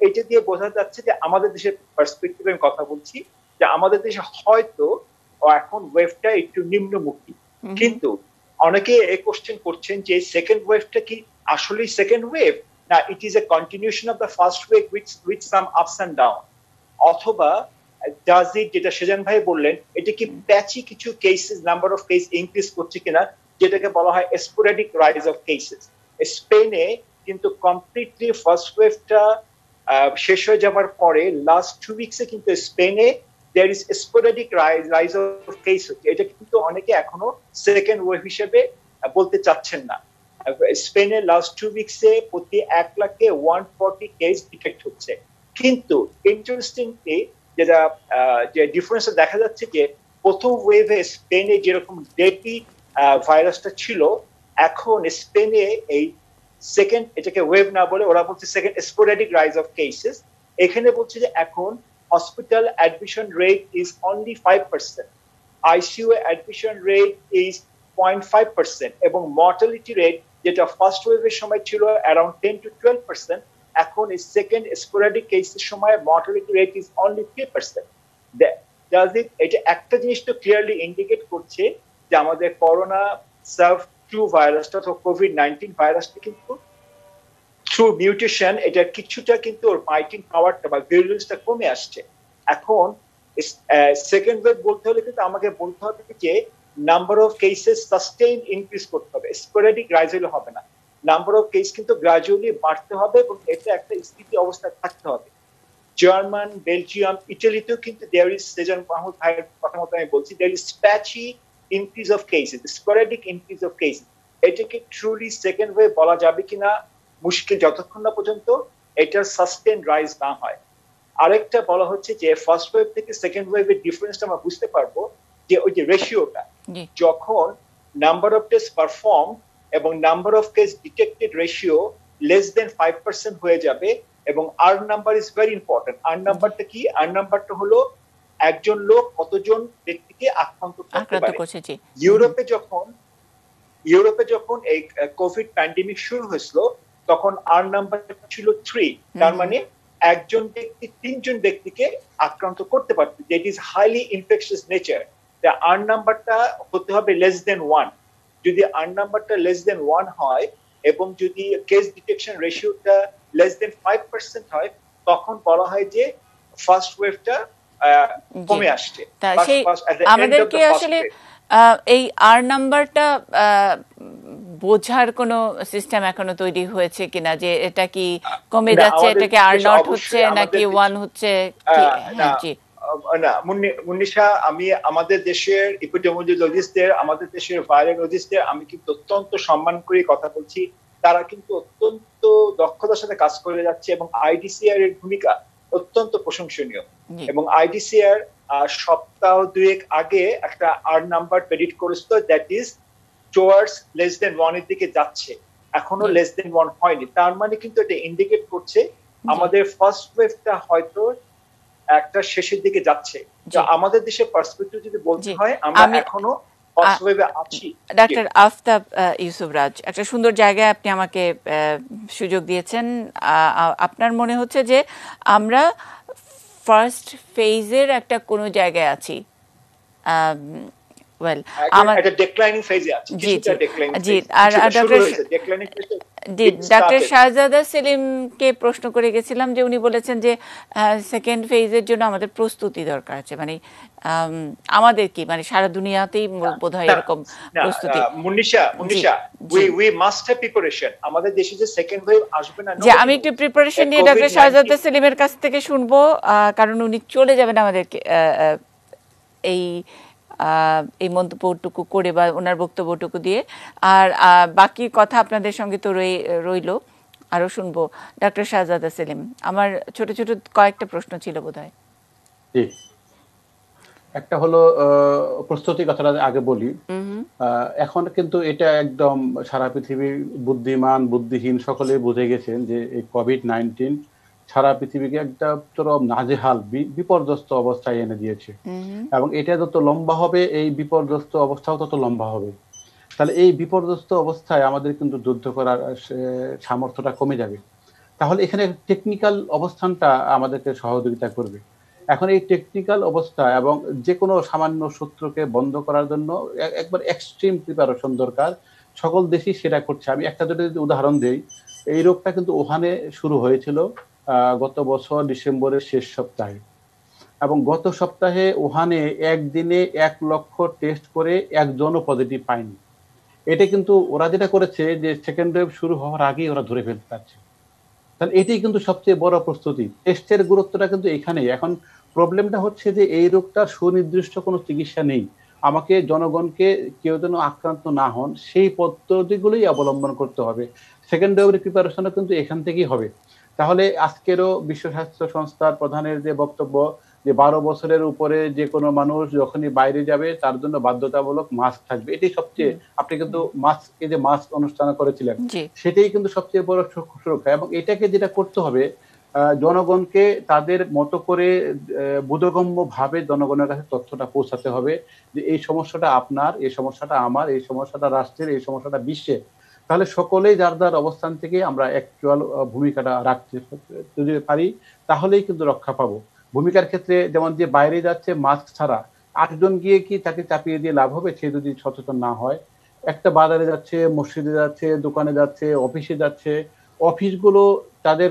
এটা দিয়ে বোঝা যাচ্ছে যে আমাদের দেশের পার্সপেক্টিভে আমি কথা বলছি যে আমাদের দেশে হয়তো এখন ওয়েভটা একটু নিম্নমুখী। কিন্তু অনেকে এই কোশ্চেন করছেন যে সেকেন্ড ওয়েভটা কি আসলে সেকেন্ড ওয়েভ, না it is a continuation of the first wave with some ups and down, অথবা ডাজ ইট, যেটা সেজান ভাই বললেন, এটা কি প্যাচি কিছু cases, number of case increase করছে কিনা, যেটাকে বলা হয় স্পোরাডিক রাইজ অফ কেসেস। স্পেনে কিন্তু কমপ্লিটলি ফার্স্ট ওয়েভটা শেষ হয়ে যাবার পরে লাস্ট 2 উইকসে কিন্তু স্পেনে there is sporadic rise of case হচ্ছে। এটা কিন্তু অনেকে এখনো সেকেন্ড ওয়েভ হিসেবে বলতে চাচ্ছেন না। স্পেনের লাস্ট 2 উইকসে প্রতি 1 লাখে 140 কেস ডিটেক্ট হচ্ছে। কিন্তু ইন্টারেস্টিংলি যেটা যে ডিফারেন্স দেখা যাচ্ছে যে প্রথম ওয়েভে স্পেনে যেরকম ডেডলি ভাইরাসটা ছিল, এখন স্পেনে এই সেকেন্ড, এটাকে ওয়েভ না বলে ওরা বলছে second sporadic rise of cases. এখানে বলছে যে এখন hospital admission rate is only 5%, ICU admission rate is 0.5%, এবং mortality rate যেটা ফার্স্ট ওয়েভের সময় ছিল around 10 to 12%, এখন এই সেকেন্ড স্পোরাডিক কেসের সময় mortality rate is only 3%। এটা একটা জিনিস তো ক্লিয়ারলি ইন্ডিকেট করছে যে আমাদের করোনা SARS-2 ভাইরাসটা অথবা কোভিড-19 ভাইরাসটা কিন্তু থ্রু মিউটেশন এটা কিছুটা কিন্তু ওর ফাইটিং পাওয়ারটা বা ভিরুলেন্সটা কমে আসছে। এখন সেকেন্ড ওয়েভ বলতে হলে কিন্তু আমাকে বলতে হবে যে number of cases sustain increase করতে হবে, স্পোরাডিক রাইজ হলে হবে না। নাম্বার অফ কেস কিন্তু গ্রাজুয়ালি বাড়তে হবে এবং এটা একটা স্থিতি অবস্থায় থাকতে হবে। জার্মান, বেলজিয়াম, ইটালিতেও কিন্তু দেয়ার ইজ, সেজান মাহমুদ ভাইয়ের কথা মতো আমি বলছি, there is patchy increase of cases, sporadic increase of cases. এটাকে ট্রুলি সেকেন্ড ওয়েভ বলা যাবে কিনা মুশকিল, যতক্ষণ না পর্যন্ত এটার সাস্টেইন রাইজ না হয়। আরেকটা বলা হচ্ছে যে ফার্স্ট ওয়েভ থেকে সেকেন্ড ওয়েভের ডিফারেন্সটা আমরা বুঝতে পারবো যে ওই যে রেশিওটা, যখন নাম্বার অফ টেস্ট পারফর্ম এবং number of case detected ratio less than 5% হয়ে যাবে, এবং আর নাম্বার ইজ ভেরি ইম্পর্টেন্ট। আর নাম্বারটা কি? আর নাম্বারটা হলো একজন লোক কতজন ব্যক্তিকে আক্রান্ত করতে পারে। ইউরোপে যখন এই কোভিড প্যান্ডেমিক শুরু হয়েছিল তখন আর নাম্বার ছিল 3, তার মানে একজন ব্যক্তি 3 জন ব্যক্তিকে আক্রান্ত করতে পারত। That is highly infectious nature. তা আর নাম্বারটা হতে হবে লেস দেন 1। যদি আর নাম্বারটা লেস দেন 1 হয় এবং যদি কেস ডিটেকশন রেশিওটা লেস দেন 5% হয়, তখন বলা হয় যে ফার্স্ট ওয়েভটা কমে আসছে। আমাদের কি আসলে এই আর নাম্বারটা বোঝার কোনো সিস্টেম এখনো তৈরি হয়েছে কিনা, যে এটা কি কমে যাচ্ছে, এটাকে আর নট হচ্ছে নাকি 1 হচ্ছে? না মুন্নিশা, আমি আমাদের দেশের এপিডেমিওলজিস্টদের, আমাদের দেশের ভাইরোলজিস্টদের আমি কিন্তু অত্যন্ত সম্মান করে কথা বলছি। তারা কিন্তু অত্যন্ত দক্ষতার সাথে কাজ করে যাচ্ছে এবং আইডিসিআর এর ভূমিকা অত্যন্ত প্রশংসনীয়। এবং আইডিসিআর সপ্তাহ 2 আগে একটা আর নাম্বার প্রেডিক্ট করেছিল, that is towards less than 1 এর দিকে যাচ্ছে, এখনো লেস দেন 1 হয়নি। তার মানে কিন্তু এটা ইন্ডিকেট করছে আমাদের ফার্স্ট ওয়েভটা হয়তো একটা শেষের দিকে যাচ্ছে। তো আমাদের দেশের পার্সপেক্টিভ যদি বলতে হয়, আমরা এখনো ফার্স্ট ওয়েভে আছি। ডাক্তার আফতাব ইউসুফ রাজ, একটা সুন্দর জায়গায় আপনি আমাকে সুযোগ দিয়েছেন। আপনার মনে হচ্ছে যে আমরা ফার্স্ট ফেজের একটা কোনো জায়গায় আছি? ওয়েল, আমার একটা ডিক্লাইনিং ফেজে আছে, কিছুটা ডিক্লাইনিং ফেজ, আর ডক্টর ডক্টর শাহজাদা সেলিমকে প্রশ্ন করে গেছিলাম যে উনি বলেছেন যে সেকেন্ড ফেজের জন্য আমাদের প্রস্তুতি দরকার আছে, মানে আমাদের কি, মানে সারা দুনিয়াতেই বোধহয় এরকম প্রস্তুতি। Munnisha we must have preparation. আমাদের দেশে যে সেকেন্ড ওয়েভ আসবে না, যে আমি একটু প্রিপারেশন নিয়ে ডক্টর শাহজাদা সেলিমের কাছ থেকে শুনবো, কারণ উনি চলে যাবেন আমাদেরকে এই মন্তব্যটুকু করে বা ওনার বক্তব্যটুকু দিয়ে। আর বাকি কথা আপনাদের সঙ্গে তো রইল, আরো শুনবো। ডক্টর শাহজাদা সেলিম, আমার ছোট ছোট কয়েকটা প্রশ্ন ছিল বোধহয়। একটা হলো প্রস্তুতি কথাটা আগে বলি। এখন কিন্তু এটা একদম সারা পৃথিবীর বুদ্ধিমান বুদ্ধিহীন সকলে বুঝে গেছেন যে এই কোভিড-19 সারা পৃথিবীকে একটা নাজেহাল বিপর্যস্ত অবস্থায় এনে দিয়েছে, এবং এটা যত লম্বা হবে এই বিপর্যস্ত অবস্থাও তত লম্বা হবে। তাহলে এই বিপর্যস্ত অবস্থায় আমাদের কিন্তু যুদ্ধ করার সামর্থ্যটা কমে যাবে। তাহলে এখানে টেকনিক্যাল অবস্থানটা আমাদেরকে সহযোগিতা করবে। এখন এই টেকনিক্যাল অবস্থা এবং যে কোনো সামান্য শত্রুকে বন্ধ করার জন্য একবার এক্সট্রিম প্রিপারেশন দরকার। সকল দেশই সেটা করছে। আমি একটা যদি উদাহরণ দিই, এই রোগটা কিন্তু ওখানে শুরু হয়েছিল গত বছর ডিসেম্বরের শেষ সপ্তাহে, এবং গত সপ্তাহে ওখানে একদিনে 1 লক্ষ টেস্ট করে একজনও পজিটিভ পায়নি। এটা কিন্তু ওরা যেটা করেছে যে সেকেন্ড ওয়েভ শুরু হওয়ার আগেই ওরা ধরে ফেলতে পারছে। তাহলে এটাই কিন্তু সবচেয়ে বড় প্রস্তুতি। টেস্টের গুরুত্বটা কিন্তু এখানেই। এখন প্রবলেমটা হচ্ছে যে এই রোগটার সুনির্দিষ্ট কোনো চিকিৎসা নেই। আমাকে জনগণকে কেউ যেন আক্রান্ত না হন সেই পদ্ধতিগুলোই অবলম্বন করতে হবে। সেকেন্ড ওয়েভের প্রিপারেশনও কিন্তু এখান থেকেই হবে। তাহলে আজকেরও বিশ্ব স্বাস্থ্য সংস্থার প্রধানের যে বক্তব্য যে 12 বছরের উপরে যে কোনো মানুষ যখনই বাইরে যাবে তার জন্য বাধ্যতামূলক মাস্ক থাকবে, এটাই সবচেয়ে, আপনি কিন্তু মাস্ক অনুষ্ঠান করেছিলেন, সেটাই কিন্তু সবচেয়ে বড় সুরক্ষা। এবং এটাকে যেটা করতে হবে, জনগণকে তাদের মতো করে বোধগম্য ভাবে জনগণের কাছে তথ্যটা পৌঁছাতে হবে যে এই সমস্যাটা আপনার, এই সমস্যাটা আমার, এই সমস্যাটা রাষ্ট্রের, এই সমস্যাটা বিশ্বের। তাহলে সকলেই যার যার অবস্থান থেকে আমরা অ্যাকচুয়াল ভূমিকাটা রাখতে যদি পারি তাহলেই কিন্তু রক্ষা পাবো। ভূমিকার ক্ষেত্রে যেমন যে বাইরে যাচ্ছে মাস্ক ছাড়া, 8 জন গিয়ে কি তাকে চাপিয়ে দিয়ে লাভ হবে? সে যদি সচেতন না হয়। একটা বাজারে যাচ্ছে, মসজিদে যাচ্ছে, দোকানে যাচ্ছে, অফিসে যাচ্ছে, অফিসগুলো তাদের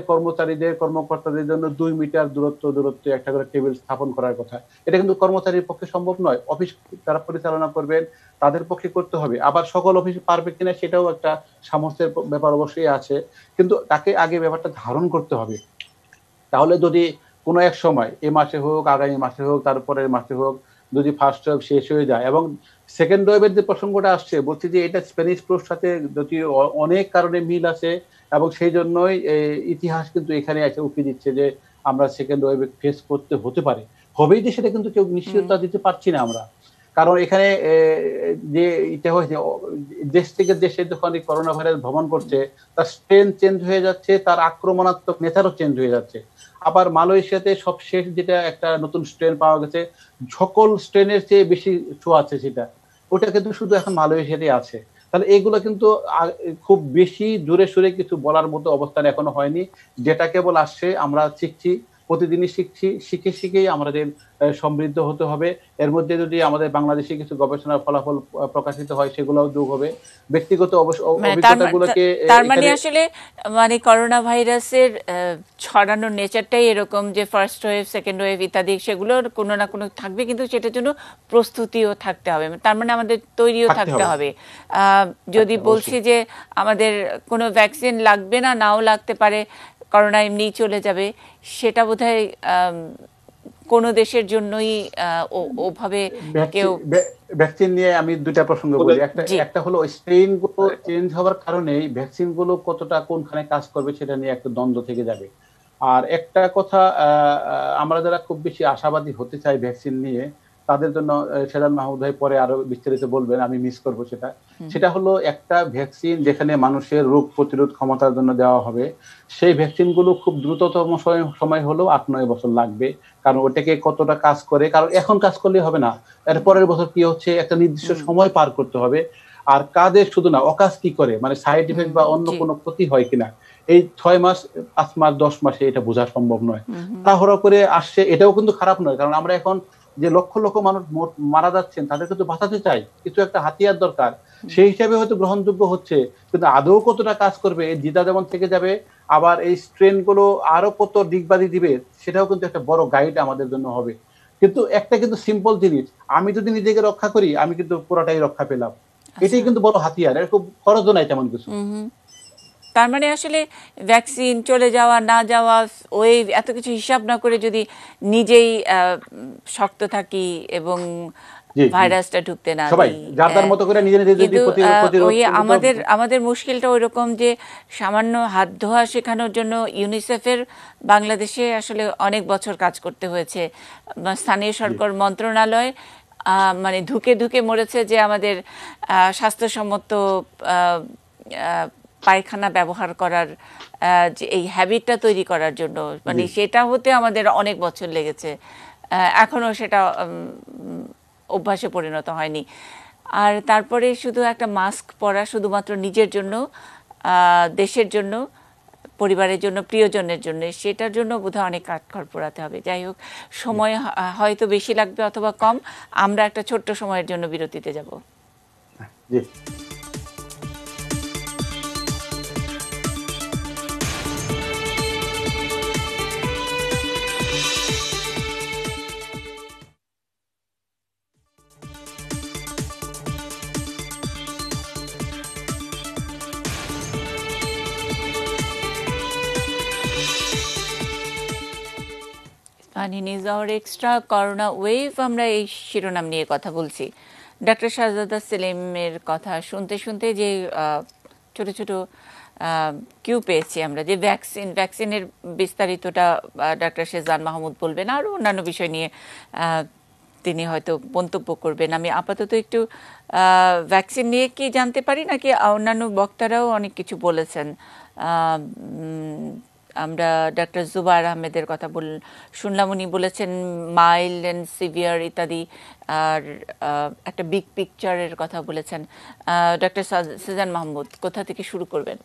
কর্মকর্তাদের জন্য 2 মিটার দূরত্ব একটা করে টেবিল স্থাপন করার কথা। এটা কিন্তু কর্মচারীর পক্ষে সম্ভব নয়। অফিস যারা পরিচালনা করবেন তাদের পক্ষে করতে হবে। আবার সকল অফিস পারবে কিনা সেটাও একটা সামর্থ্যের ব্যাপার অবশ্যই আছে, কিন্তু তাকে আগে ব্যাপারটা ধারণ করতে হবে। তাহলে যদি কোনো এক সময় এ মাসে হোক, আগামী মাসে হোক, তারপরের মাসে হোক, যদি ফার্স্ট ওয়েভ শেষ হয়ে যায়, এবং সেকেন্ড ওয়েভের যে প্রসঙ্গটা আসছে, বলছি যে এটা স্প্যানিশ ফ্লুর সাথে যদি অনেক কারণে মিল আছে, এবং সেই জন্যই ইতিহাস কিন্তু এখানে এসে উকি দিচ্ছে যে আমরা সেকেন্ড ওয়েভ ফেস করতে হতে পারে, হবেই যে সেটা কিন্তু কেউ নিশ্চয়তা দিতে পারছি না আমরা। কারণ এখানে যে এটা হয়েছে, দেশ থেকে দেশে যখন করোনা ভাইরাস ভ্রমণ করছে তার স্ট্রেন চেঞ্জ হয়ে যাচ্ছে, তার আক্রমণাত্মক নেচারও চেঞ্জ হয়ে যাচ্ছে। আবার মালয়েশিয়াতে সবশেষ যেটা একটা নতুন স্ট্রেন পাওয়া গেছে, সকল স্ট্রেনের চেয়ে বেশি ছোঁয়াচ্ছে সেটা, ওটা কিন্তু শুধু এখন মালয়েশিয়াতেই আছে। তাহলে এগুলো কিন্তু খুব বেশি জোরে সোরে কিছু বলার মতো অবস্থান এখনো হয়নি। যেটা কেবল আসছে আমরা শিখছি, প্রতিদিনই শিখেই আমাদের সমৃদ্ধ হতে হবে। এর মধ্যে যদি আমাদের বাংলাদেশে কিছু গবেষণার ফলাফল প্রকাশিত হয় সেগুলোও যোগ হবে। ব্যক্তিগত অভিজ্ঞতাগুলোকে, তার মানে আসলে মানে করোনা ভাইরাসের ছড়ানোর নেচারটাই এরকম যে ফার্স্ট ওয়েভ, সেকেন্ড ওয়েভ ইত্যাদি সেগুলোর কোনো না কোনো থাকবে, কিন্তু সেটার জন্য প্রস্তুতিও থাকতে হবে। তার মানে আমাদের তৈরিও থাকতে হবে। যদি বলছি যে আমাদের কোনো ভ্যাকসিন লাগবে না, নাও লাগতে পারে, করোনা এমনিই চলে যাবে, সেটা বোধহয় কোনো দেশের জন্যই ওভাবে কেউ। ভ্যাকসিন নিয়ে আমি দুটা প্রসঙ্গ বলি। একটা হলো স্ট্রেইন গুলো চেঞ্জ হওয়ার কারণে ভ্যাকসিন গুলো কতটা কোনখানে কাজ করবে সেটা নিয়ে একটা দ্বন্দ্ব থেকে যাবে। আর একটা কথা, আমরা যারা খুব বেশি আশাবাদী হতে চাই ভ্যাকসিন নিয়ে, তাদের জন্য সেজান মাহমুদ ভাই পরে আরো বিস্তারিত বলবেন, আমি মিস করবো সেটা হলো একটা ভ্যাকসিন যেখানে মানুষের রোগ প্রতিরোধ ক্ষমতার জন্য দেওয়া হবে, সেই ভ্যাকসিন গুলো খুব দ্রুততম সময় হলেও 8-9 বছর লাগবে। কারণ ওটাকে কতটা কাজ করে, কারণ এখন কাজ করলে হবে না, এর পরের বছর কি হচ্ছে একটা নির্দিষ্ট সময় পার করতে হবে। আর কাজের শুধু না, অকাজ কি করে, মানে সাইড ইফেক্ট বা অন্য কোনো ক্ষতি হয় কিনা, এই 6 মাস 5 মাস 10 মাসে এটা বোঝা সম্ভব নয়। তাড়াহুড়ো করে আসছে, এটাও কিন্তু খারাপ নয়, কারণ আমরা এখন যে লক্ষ লক্ষ মানুষ মারা যাচ্ছেন তাদেরকে তো বাঁচাতে চাই, কিছু একটা হাতিয়ার দরকার, সেই হিসাবে হয়তো গ্রহণযোগ্য হচ্ছে, কিন্তু আদৌ কতটা কাজ করবে এই দ্বিধা যেমন থেকে যাবে। আবার এই স্ট্রেন গুলো আরো কত দিকবাদি দিবে সেটাও কিন্তু একটা বড় গাইড আমাদের জন্য হবে। কিন্তু একটা কিন্তু সিম্পল জিনিস, আমি যদি নিজেকে রক্ষা করি আমি কিন্তু পুরোটাই রক্ষা পেলাম, এটাই কিন্তু বড় হাতিয়ার, এর খুব খরচও নাই তেমন কিছু। তার মানে আসলে ভ্যাকসিন চলে যাওয়া না যাওয়া ওই এত কিছু হিসাব না করে যদি নিজেই শক্ত থাকি এবং ভাইরাসটা ঢুকতে না দিই, কিন্তু ওই আমাদের মুশকিলটা ওই রকম যে সামান্য হাত ধোয়া শেখানোর জন্য ইউনিসেফের বাংলাদেশে আসলে অনেক বছর কাজ করতে হয়েছে। স্থানীয় সরকার মন্ত্রণালয় মানে ধুকে ধুকে মরেছে যে আমাদের স্বাস্থ্যসম্মত পায়খানা ব্যবহার করার যে এই হ্যাবিটটা তৈরি করার জন্য, মানে সেটা হতে আমাদের অনেক বছর লেগেছে, এখনো সেটা অভ্যাসে পরিণত হয়নি। আর তারপরে শুধু একটা মাস্ক পরা শুধুমাত্র নিজের জন্য, দেশের জন্য, পরিবারের জন্য, প্রিয়জনের জন্য, সেটার জন্য বোধহয় অনেক কাঠখড় পোড়াতে হবে। যাই হোক, সময় হয়তো বেশি লাগবে অথবা কম। আমরা একটা ছোট্ট সময়ের জন্য বিরতিতে যাব। News hour extra corona wave, আমরা এই শিরোনাম নিয়ে কথা বলছি। ডক্টর শাহজাদা সেলিমের কথা শুনতে শুনতে যে ছোট ছোট কিউ পেয়েছি আমরা, যে ভ্যাকসিনের বিস্তারিতটা ডক্টর শেহজাদ মাহমুদ বলবেন, আরও অন্যান্য বিষয় নিয়ে তিনি হয়তো মন্তব্য করবেন। আমি আপাতত একটু ভ্যাকসিন নিয়ে কি জানতে পারি, নাকি অন্যান্য বক্তারাও অনেক কিছু বলেছেন। আমরা ডক্টর জুবায়ের আহমেদের কথা শুনলাম, উনি বলেছেন মাইল্ড অ্যান্ড সিভিয়ার ইত্যাদি, আর একটা বিগ পিকচারের কথা বলেছেন। ডক্টর শেহজাদ মাহমুদ কোথা থেকে শুরু করবেন?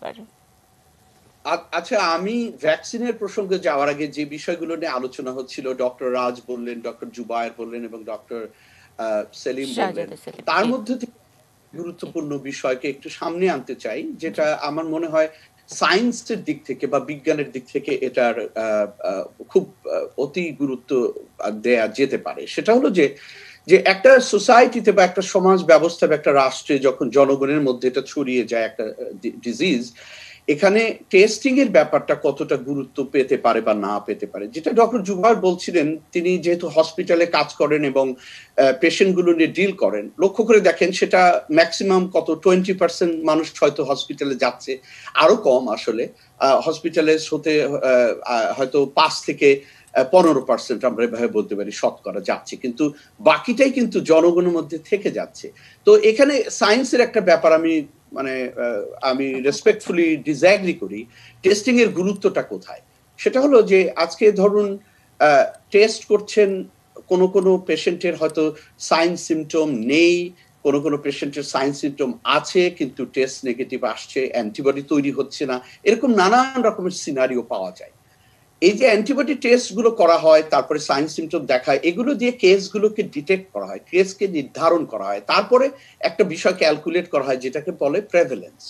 আচ্ছা, আমি ভ্যাকসিনের প্রসঙ্গে যাওয়ার আগে যে বিষয়গুলো নিয়ে আলোচনা হচ্ছিল, ডক্টর রাজ বললেন, ডক্টর জুবায়ের বললেন এবং ডক্টর সেলিম বললেন, তার মধ্যে থেকে গুরুত্বপূর্ণ বিষয়কে একটু সামনে আনতে চাই, যেটা আমার মনে হয় সায়েন্সের দিক থেকে বা বিজ্ঞানের দিক থেকে এটার খুব অতি গুরুত্ব দেয়া যেতে পারে। সেটা হলো যে একটা সোসাইটিতে বা একটা সমাজ ব্যবস্থা বা একটা রাষ্ট্রে যখন জনগণের মধ্যে এটা ছড়িয়ে যায় একটা ডিজিজ, এখানে টেস্টিং এর ব্যাপারটা কতটা গুরুত্ব পেতে পারে বা না পেতে পারে, যেটা ডক্টর জুবায়ের বলছিলেন। তিনি যেহেতু হসপিটালে কাজ করেন এবং পেশেন্ট গুলো নিয়ে ডিল করেন, লক্ষ্য করে দেখেন সেটা ম্যাক্সিমাম কত 20% মানুষ হয়তো হসপিটালে যাচ্ছে, আরো কম আসলে হসপিটালে হতে হয়তো 5 থেকে 15% আমরা এভাবে বলতে পারি শতকরা যাচ্ছে, কিন্তু বাকিটাই কিন্তু জনগণের মধ্যে থেকে যাচ্ছে। তো এখানে সায়েন্সের একটা ব্যাপার আমি রেসপেক্টফুলি ডিসএগ্রি করি। টেস্টিং এর গুরুত্বটা কোথায়? সেটা হলো যে আজকে ধরুন টেস্ট করছেন, কোন পেশেন্টের হয়তো সাইন সিমটম নেই, কোন পেশেন্টের সাইন সিমটম আছে কিন্তু টেস্ট নেগেটিভ আসছে, অ্যান্টিবডি তৈরি হচ্ছে না, এরকম নানান রকমের সিনারিও পাওয়া যায়। এই যে অ্যান্টিবডি টেস্ট গুলো করা হয়, তারপরে সাইন সিমটম দেখায়, এগুলো দিয়ে কেসগুলোকে ডিটেক্ট করা হয়, কেসকে নির্ধারণ করা হয়, তারপরে একটা বিষয় ক্যালকুলেট করা হয় যেটাকে বলে প্রেভেলেন্স।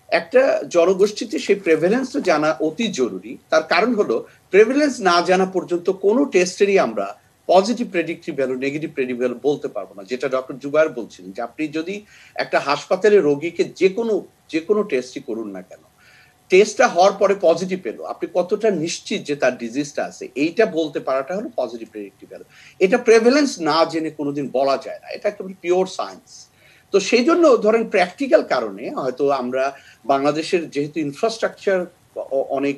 একটা জনগোষ্ঠীতে সেই প্রেভেলেন্সটা জানা অতি জরুরি। তার কারণ হলো প্রেভেলেন্স না জানা পর্যন্ত কোনো টেস্টেরই আমরা positive predictive value, negative predictive value বলতে পারবো না। যেটা ডক্টর জুবায়ের বলছিলেন যে আপনি যদি একটা হাসপাতালে রোগীকে যে কোনো টেস্টই করুন না কেন, টেস্টটা হওয়ার পরে পজিটিভ পেলো, আপনি কতটা নিশ্চিত যে তার ডিজিজটা আছে, এইটা বলতে পারাটা হলো পজিটিভ প্রেডিক্টিভ ভ্যালু। এটা প্রেভেলেন্স না জেনে কোনোদিন বলা যায় না, এটা একেবারে পিওর সায়েন্স। তো সেই জন্য ধরেন প্র্যাকটিক্যাল কারণে হয়তো আমরা বাংলাদেশের যেহেতু ইনফ্রাস্ট্রাকচার অনেক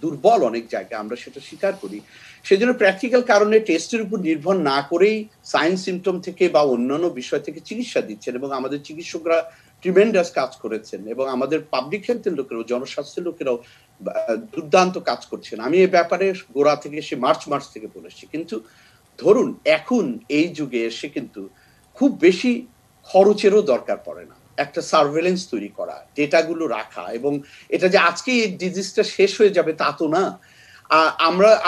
দুর্বল অনেক জায়গায়, আমরা সেটা স্বীকার করি, সেই জন্য প্র্যাকটিক্যাল কারণে টেস্টের উপর নির্ভর না করেই সাইন সিমটম থেকে বা অন্যান্য বিষয় থেকে চিকিৎসা দিচ্ছেন, এবং আমাদের চিকিৎসকরা ট্রিমেন্ডাস কাজ করেছেন, এবং আমাদের পাবলিক হেলথের লোকেরাও, জনস্বাস্থ্যের লোকেরাও দুর্দান্ত কাজ করছেন। আমি এই ব্যাপারে গোড়া থেকে সে মার্চ থেকে বলেছি। কিন্তু ধরুন এখন এই যুগে এসে কিন্তু খুব বেশি খরচেরও দরকার পড়ে না, একটা সার্ভেলেন্স তৈরি করা, ডেটাগুলো রাখা, এবং এটা যে আজকে এই ডিজিজটা শেষ হয়ে যাবে তা তো না।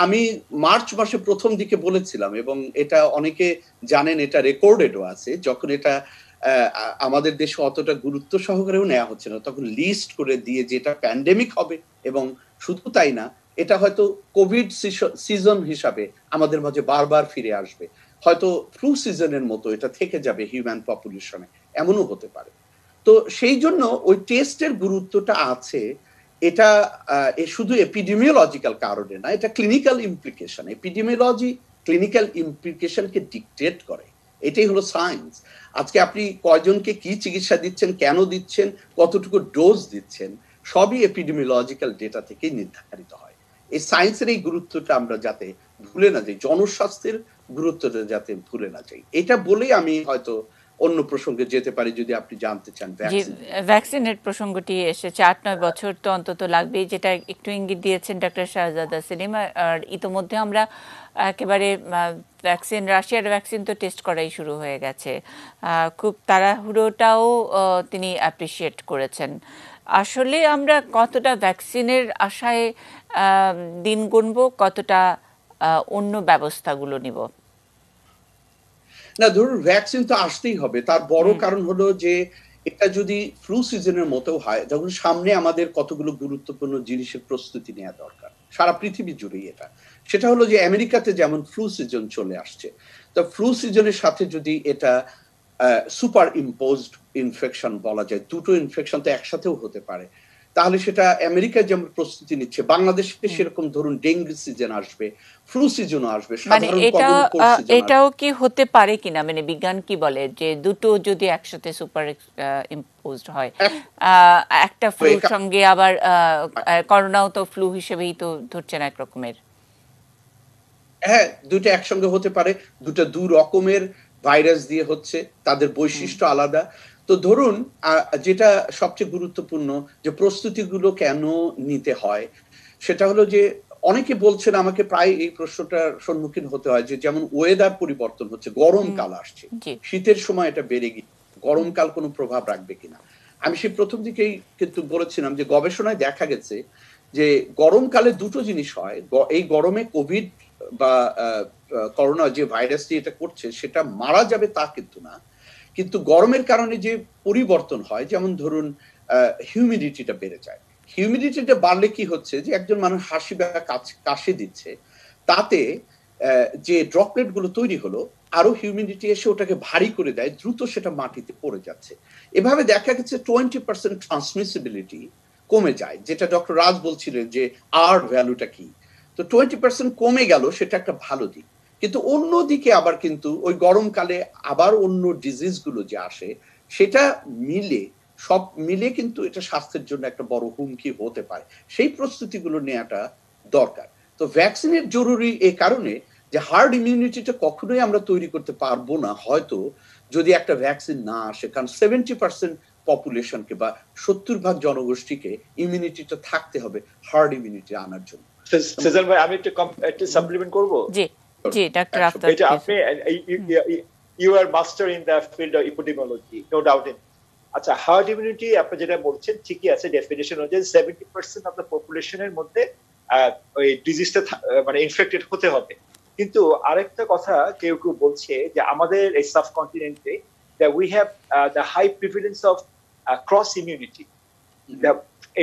আমি মার্চ মাসে প্রথম দিকে বলেছিলাম, এবং এটা অনেকে জানেন, এটা রেকর্ডেডও আছে, যখন এটা আমাদের দেশে অতটা গুরুত্ব সহকারেও নেওয়া হচ্ছে না, তখন লিস্ট করে দিয়ে যেটা প্যান্ডেমিক হবে, এবং শুধু তাই না, এটা হয়তো কোভিড সিজন হিসাবে আমাদের মাঝে বারবার ফিরে আসবে, হয়তো ফ্লু সিজনের মতো এটা থেকে যাবে হিউম্যান পপুলেশনে, এমনও হতে পারে। তো সেই জন্য ওই টেস্টের গুরুত্বটা আছে। এটা শুধু এপিডেমিওলজিক্যাল কারণে না, এটা ক্লিনিক্যাল ইমপ্লিকেশন। এপিডেমিওলজি ক্লিনিক্যাল ইমপ্লিকেশনকে ডিকটেট করে, এটাই হলো সায়েন্স। আজকে আপনি কয়জনকে কি চিকিৎসা দিচ্ছেন, কেন দিচ্ছেন, কতটুকু ডোজ দিচ্ছেন, সবই এপিডেমিওলজিক্যাল ডেটা থেকেই নির্ধারিত হয়। এই সায়েন্সের এই গুরুত্বটা আমরা যাতে ভুলে না যাই, জনস্বাস্থ্যের গুরুত্বটা যাতে ভুলে না যাই, এটা বলেই আমি হয়তো অন্য প্রসঙ্গে যেতে পারি, যদি আপনি জানতে চান। ভ্যাকসিনের প্রসঙ্গটি এসেছে, 8-9 বছর তো অন্তত লাগবেই, যেটা একটু ইঙ্গিত দিয়েছেন ডক্টর শাহজাদা সেলিম। আর ইতোমধ্যে আমরা একেবারে ভ্যাকসিন, রাশিয়ার ভ্যাকসিন তো টেস্ট করাই শুরু হয়ে গেছে। খুব তাড়াহুড়োটাও তিনি অ্যাপ্রিসিয়েট করেছেন। আসলে আমরা কতটা ভ্যাকসিনের আশায় দিন গুনবো, কতটা অন্য ব্যবস্থাগুলো নিব? না, ধরুন ভ্যাকসিন তো আসতেই হবে। তার বড় কারণ হলো যে এটা যদি ফ্লু সিজনের মতো হয়, তখন সামনে আমাদের কতগুলো গুরুত্বপূর্ণ জিনিসের প্রস্তুতি নেওয়া দরকার, সারা পৃথিবী জুড়েই এটা। সেটা হলো যে আমেরিকাতে যেমন ফ্লু সিজন চলে আসছে, তো ফ্লু সিজনের সাথে যদি এটা সুপার ইম্পোজড ইনফেকশন বলা যায়, দুটো ইনফেকশন তো একসাথেও হতে পারে, তাহলে সেটা আমেরিকা যেমন প্রস্তুতি নিচ্ছে, বাংলাদেশে সেরকম ধরুন ডেঙ্গু সিজন আসবে, ফ্লু সিজনও আসবে, এটাও কি হতে পারে কিনা, মানে বিজ্ঞান কি বলে যে দুটো যদি একসাথে সুপার ইম্পোজড হয়, একটা ফ্লুর সঙ্গে আবার করোনাও তো ফ্লু হিসেবেই তো ধরছেন এক রকমের। হ্যাঁ, দুটো একসঙ্গে হতে পারে, দুটো দু রকমের ভাইরাস দিয়ে হচ্ছে, তাদের বৈশিষ্ট্য আলাদা। তো ধরুন যেটা সবচেয়ে গুরুত্বপূর্ণ যে প্রস্তুতিগুলো কেন নিতে হয়, সেটা হলো যে অনেকে বলছেন, আমাকে প্রায় এই প্রশ্নটার সম্মুখীন হতে হয়, যে যেমন ওয়েদার পরিবর্তন হচ্ছে, গরমকাল আসছে, শীতের সময় এটা বেড়ে গিয়ে গরমকাল কোনো প্রভাব রাখবে কিনা। আমি সেই প্রথম দিকেই কিন্তু বলেছিলাম যে গবেষণায় দেখা গেছে যে গরমকালে দুটো জিনিস হয়। এই গরমে কোভিড বা করোনা যে ভাইরাসটি এটা করছে সেটা মারা যাবে তা কিন্তু না, কিন্তু গরমের কারণে যে পরিবর্তন হয়, যেমন ধরুন হিউমিডিটিটা বেড়ে যায়। হিউমিডিটিটা বাড়লে কি হচ্ছে, যে একজন মানুষ হাসি বা কাশি দিচ্ছে, তাতে যে ড্রপলেট গুলো তৈরি হলো, আরো হিউমিডিটি এসে ওটাকে ভারী করে দেয়, দ্রুত সেটা মাটিতে পড়ে যাচ্ছে। এভাবে দেখা গেছে 20% ট্রান্সমিসিবিলিটি কমে যায়, যেটা ডক্টর রাজ বলছিলেন যে আর ভ্যালুটা কি। তো 20% কমে গেল, সেটা একটা ভালো দিক। কিন্তু অন্যদিকে আবার কিন্তু ওই গরমকালে আবার অন্য ডিজিজ গুলো যে আসে, সেটা সব মিলে কিন্তু এটা স্বাস্থ্যের জন্য একটা বড় হুমকি হতে পারে। সেই প্রস্তুতিগুলো নেওয়াটা দরকার। তো ভ্যাকসিনের জরুরি এই কারণে যে হার্ড ইমিউনিটিটা কখনোই আমরা তৈরি করতে পারবো না হয়তো যদি একটা ভ্যাকসিন না আসে, কারণ 70% পপুলেশনকে বা 70% জনগোষ্ঠীকে ইমিউনিটিটা থাকতে হবে হার্ড ইমিউনিটি আনার জন্য। সেজান ভাই, আমি একটু সাপ্লিমেন্ট করব। জি জি, ডক্টর আফতাব, এটা আপনি you are master in the field of epidemiology, no doubt in. আচ্ছা, হার্ড ইমিউনিটি আপনি যেটা বলছেন ঠিকই আছে, ডেফিনিশন অনুযায়ী 70% অফ দ্য পপুলেশনের মধ্যে ওই ডিজিজটা মানে ইনফেক্টেড হতে হবে। কিন্তু আরেকটা কথা কেউ কেউ বলছে যে আমাদের এই সাবকন্টিনেন্টে that we have the high prevalence of cross immunity.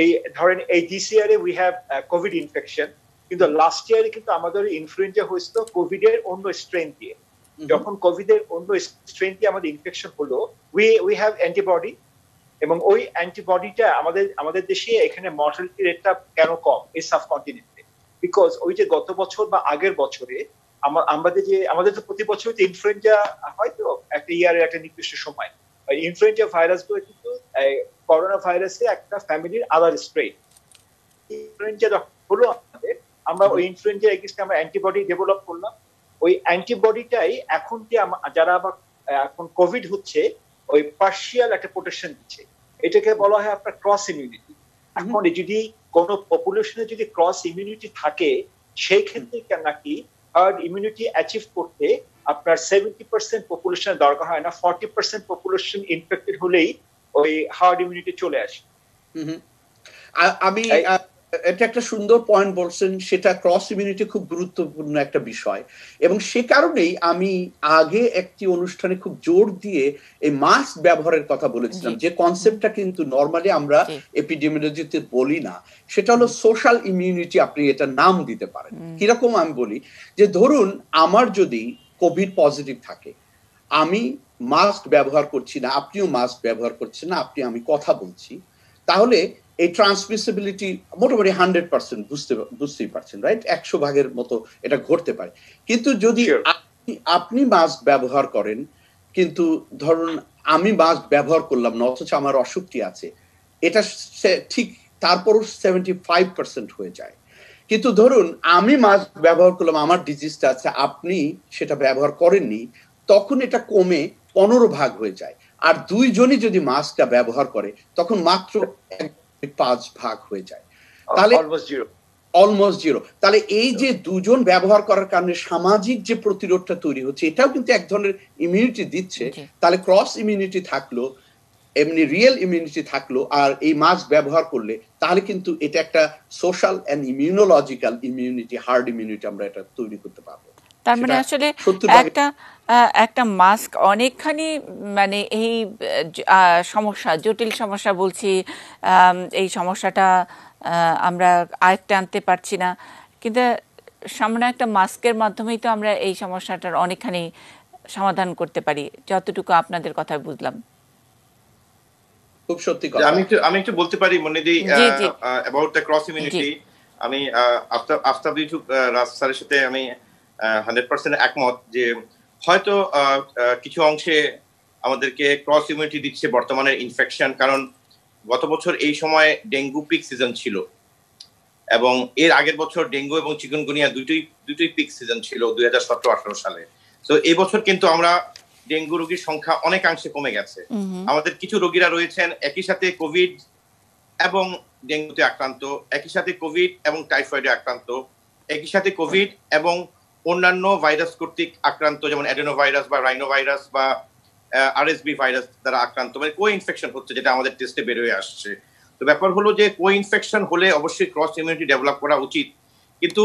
এই ধরেন এই দিস ইয়ারে we have কোভিড ইনফেকশন, কিন্তু লাস্ট ইয়ারে কিন্তু আমাদের ইনফ্লুয়েঞ্জা হয়েছিল কোভিড এর অন্য স্ট্রেন দিয়ে। যখন কোভিড এর অন্য স্ট্রেন দিয়ে আমাদের ইনফেকশন হলো, we have অ্যান্টিবডি, এবং ওই অ্যান্টিবডিটা আমাদের দেশে এখানে মর্টালিটি রেটটা কেন কম এই সাবকন্টিনেন্টে, বিকজ ওই যে গত বছর বা আগের বছরে আমাদের তো প্রতি বছর ইনফ্লুয়েঞ্জা হয়, তো একটা ইয়ারের একটা নির্দিষ্ট সময় ইনফ্লুয়েঞ্জা ভাইরাস গুলো কিন্তু করোনা ভাইরাসের একটা ফ্যামিলির আলার স্ট্রেন। ইনফ্লুয়েঞ্জা হলো আমরা ওই ইনফ্লুয়েঞ্জা এগেইনস্ট আমরা অ্যান্টিবডি ডেভেলপ করলাম। ওই অ্যান্টিবডিটাই এখন যে যারা আবার এখন কোভিড হচ্ছে, ওই পার্শিয়াল একটা প্রোটেকশন দিচ্ছে। এটাকে বলা হয় আপনার ক্রস ইমিউনিটি। এখন যদি কোনো পপুলেশনে যদি ক্রস ইমিউনিটি থাকে, সেই ক্ষেত্রে নাকি হার্ড ইমিউনিটি অ্যাচিভ করতে আপনার 70% পপুলেশনের দরকার হয় না, 40% পপুলেশন ইনফেক্টেড হলেই ওই হার্ড ইমিউনিটি চলে আসে। এটা একটা সুন্দর পয়েন্ট বলছেন, সেটা ক্রস ইমিউনিটি খুব গুরুত্বপূর্ণ একটা বিষয়, এবং সে কারণেই আমি আগে একটি অনুষ্ঠানে খুব জোর দিয়ে এই মাস্ক ব্যবহারের কথা বলেছিলাম, যে কনসেপ্টটা কিন্তু নরমালি আমরা এপিডেমিওলজিতে বলি না, সেটা হলো সোশ্যাল ইমিউনিটি। আপনি এটা নাম দিতে পারেন। কিরকম আমি বলি, যে ধরুন আমার যদি কোভিড পজিটিভ থাকে, আমি মাস্ক ব্যবহার করছি না, আপনিও মাস্ক ব্যবহার করছেন না, আমি কথা বলছি, তাহলে এই ট্রান্সমিসিবিলিটি মোটামুটি 100% বুঝতেই পারছেন, রাইট? 100 ভাগের মতো এটা ঘটতে পারে। কিন্তু যদি আপনি মাস্ক ব্যবহার করেন, কিন্তু ধরুন আমি মাস্ক ব্যবহার করলাম না, অথচ আমার অসুখটি আছে, এটা ঠিক তারপরও 75% হয়ে যায়। কিন্তু ধরুন আমি মাস্ক ব্যবহার করলাম, আমার ডিজিজটা আছে, আপনি সেটা ব্যবহার করেননি, তখন এটা কমে 15 ভাগ হয়ে যায়। আর দুইজনই যদি মাস্কটা ব্যবহার করে, তখন মাত্র 5 ভাগ হয়ে যায়, তাহলে অলমোস্ট জিরো। তাহলে এই যে দুজন ব্যবহার করার কারণে সামাজিক যে প্রতিরোধটা তৈরি হচ্ছে, এটাও কিন্তু এক ধরনের ইমিউনিটি দিচ্ছে। তাহলে ক্রস ইমিউনিটি থাকলো, এমনি রিয়েল ইমিউনিটি থাকলো, আর এই মাস্ক ব্যবহার করলে, তাহলে কিন্তু এটা একটা social and immunological immunity, herd immunity আমরা এটা তৈরি করতে পারবো। তার মানে আসলে একটা মাস্ক অনেকখানি মানে এই সমস্যা, জটিল সমস্যা বলছি, এই সমস্যাটা আমরা আয়ত্তে আনতে পারছি না, কিন্তু সামনে একটা মাস্কের মাধ্যমেই তো আমরা এই সমস্যাটার অনেকখানি সমাধান করতে পারি, যতটুকু আপনাদের কথা বুঝলাম। খুব সত্যি কথা। আমি একটু বলতে পারি মনিদি অ্যাবাউট দ্য ক্রস ইমিউনিটি। আমি আফতাব ইউসুফ রাজ স্যারের সাথে আমি 100% একমত যে হয়তো কিছু অংশে আমাদেরকে ক্রস ইমিউনিটি দিচ্ছে বর্তমানের ইনফেকশন, কারণ গত বছর এই সময় ডেঙ্গু পিক সিজন ছিল, এবং এর আগের বছর ডেঙ্গু এবং চিকুনগুনিয়া দুটোই পিক সিজন ছিল 2017-18 সালে। তো এই বছর কিন্তু আমরা ডেঙ্গু রোগীর সংখ্যা অনেকাংশে কমে গেছে। আমাদের কিছু রোগীরা রয়েছেন একই সাথে কোভিড এবং ডেঙ্গুতে আক্রান্ত, একই সাথে কোভিড এবং টাইফয়েডে আক্রান্ত, একই সাথে কোভিড এবং অন্যান্য ভাইরাস কর্তৃক আক্রান্ত, যেমন অ্যাডেনোভাইরাস বা রাইনোভাইরাস বা আরএসবি ভাইরাস দ্বারা আক্রান্ত, মানে কো ইনফেকশন হচ্ছে, যেটা আমাদের টেস্টে বের হয়ে আসছে। তো ব্যাপার হলো যে কো ইনফেকশন হলে অবশ্যই ক্রস ইমিউনিটি ডেভেলপ করা উচিত। কিন্তু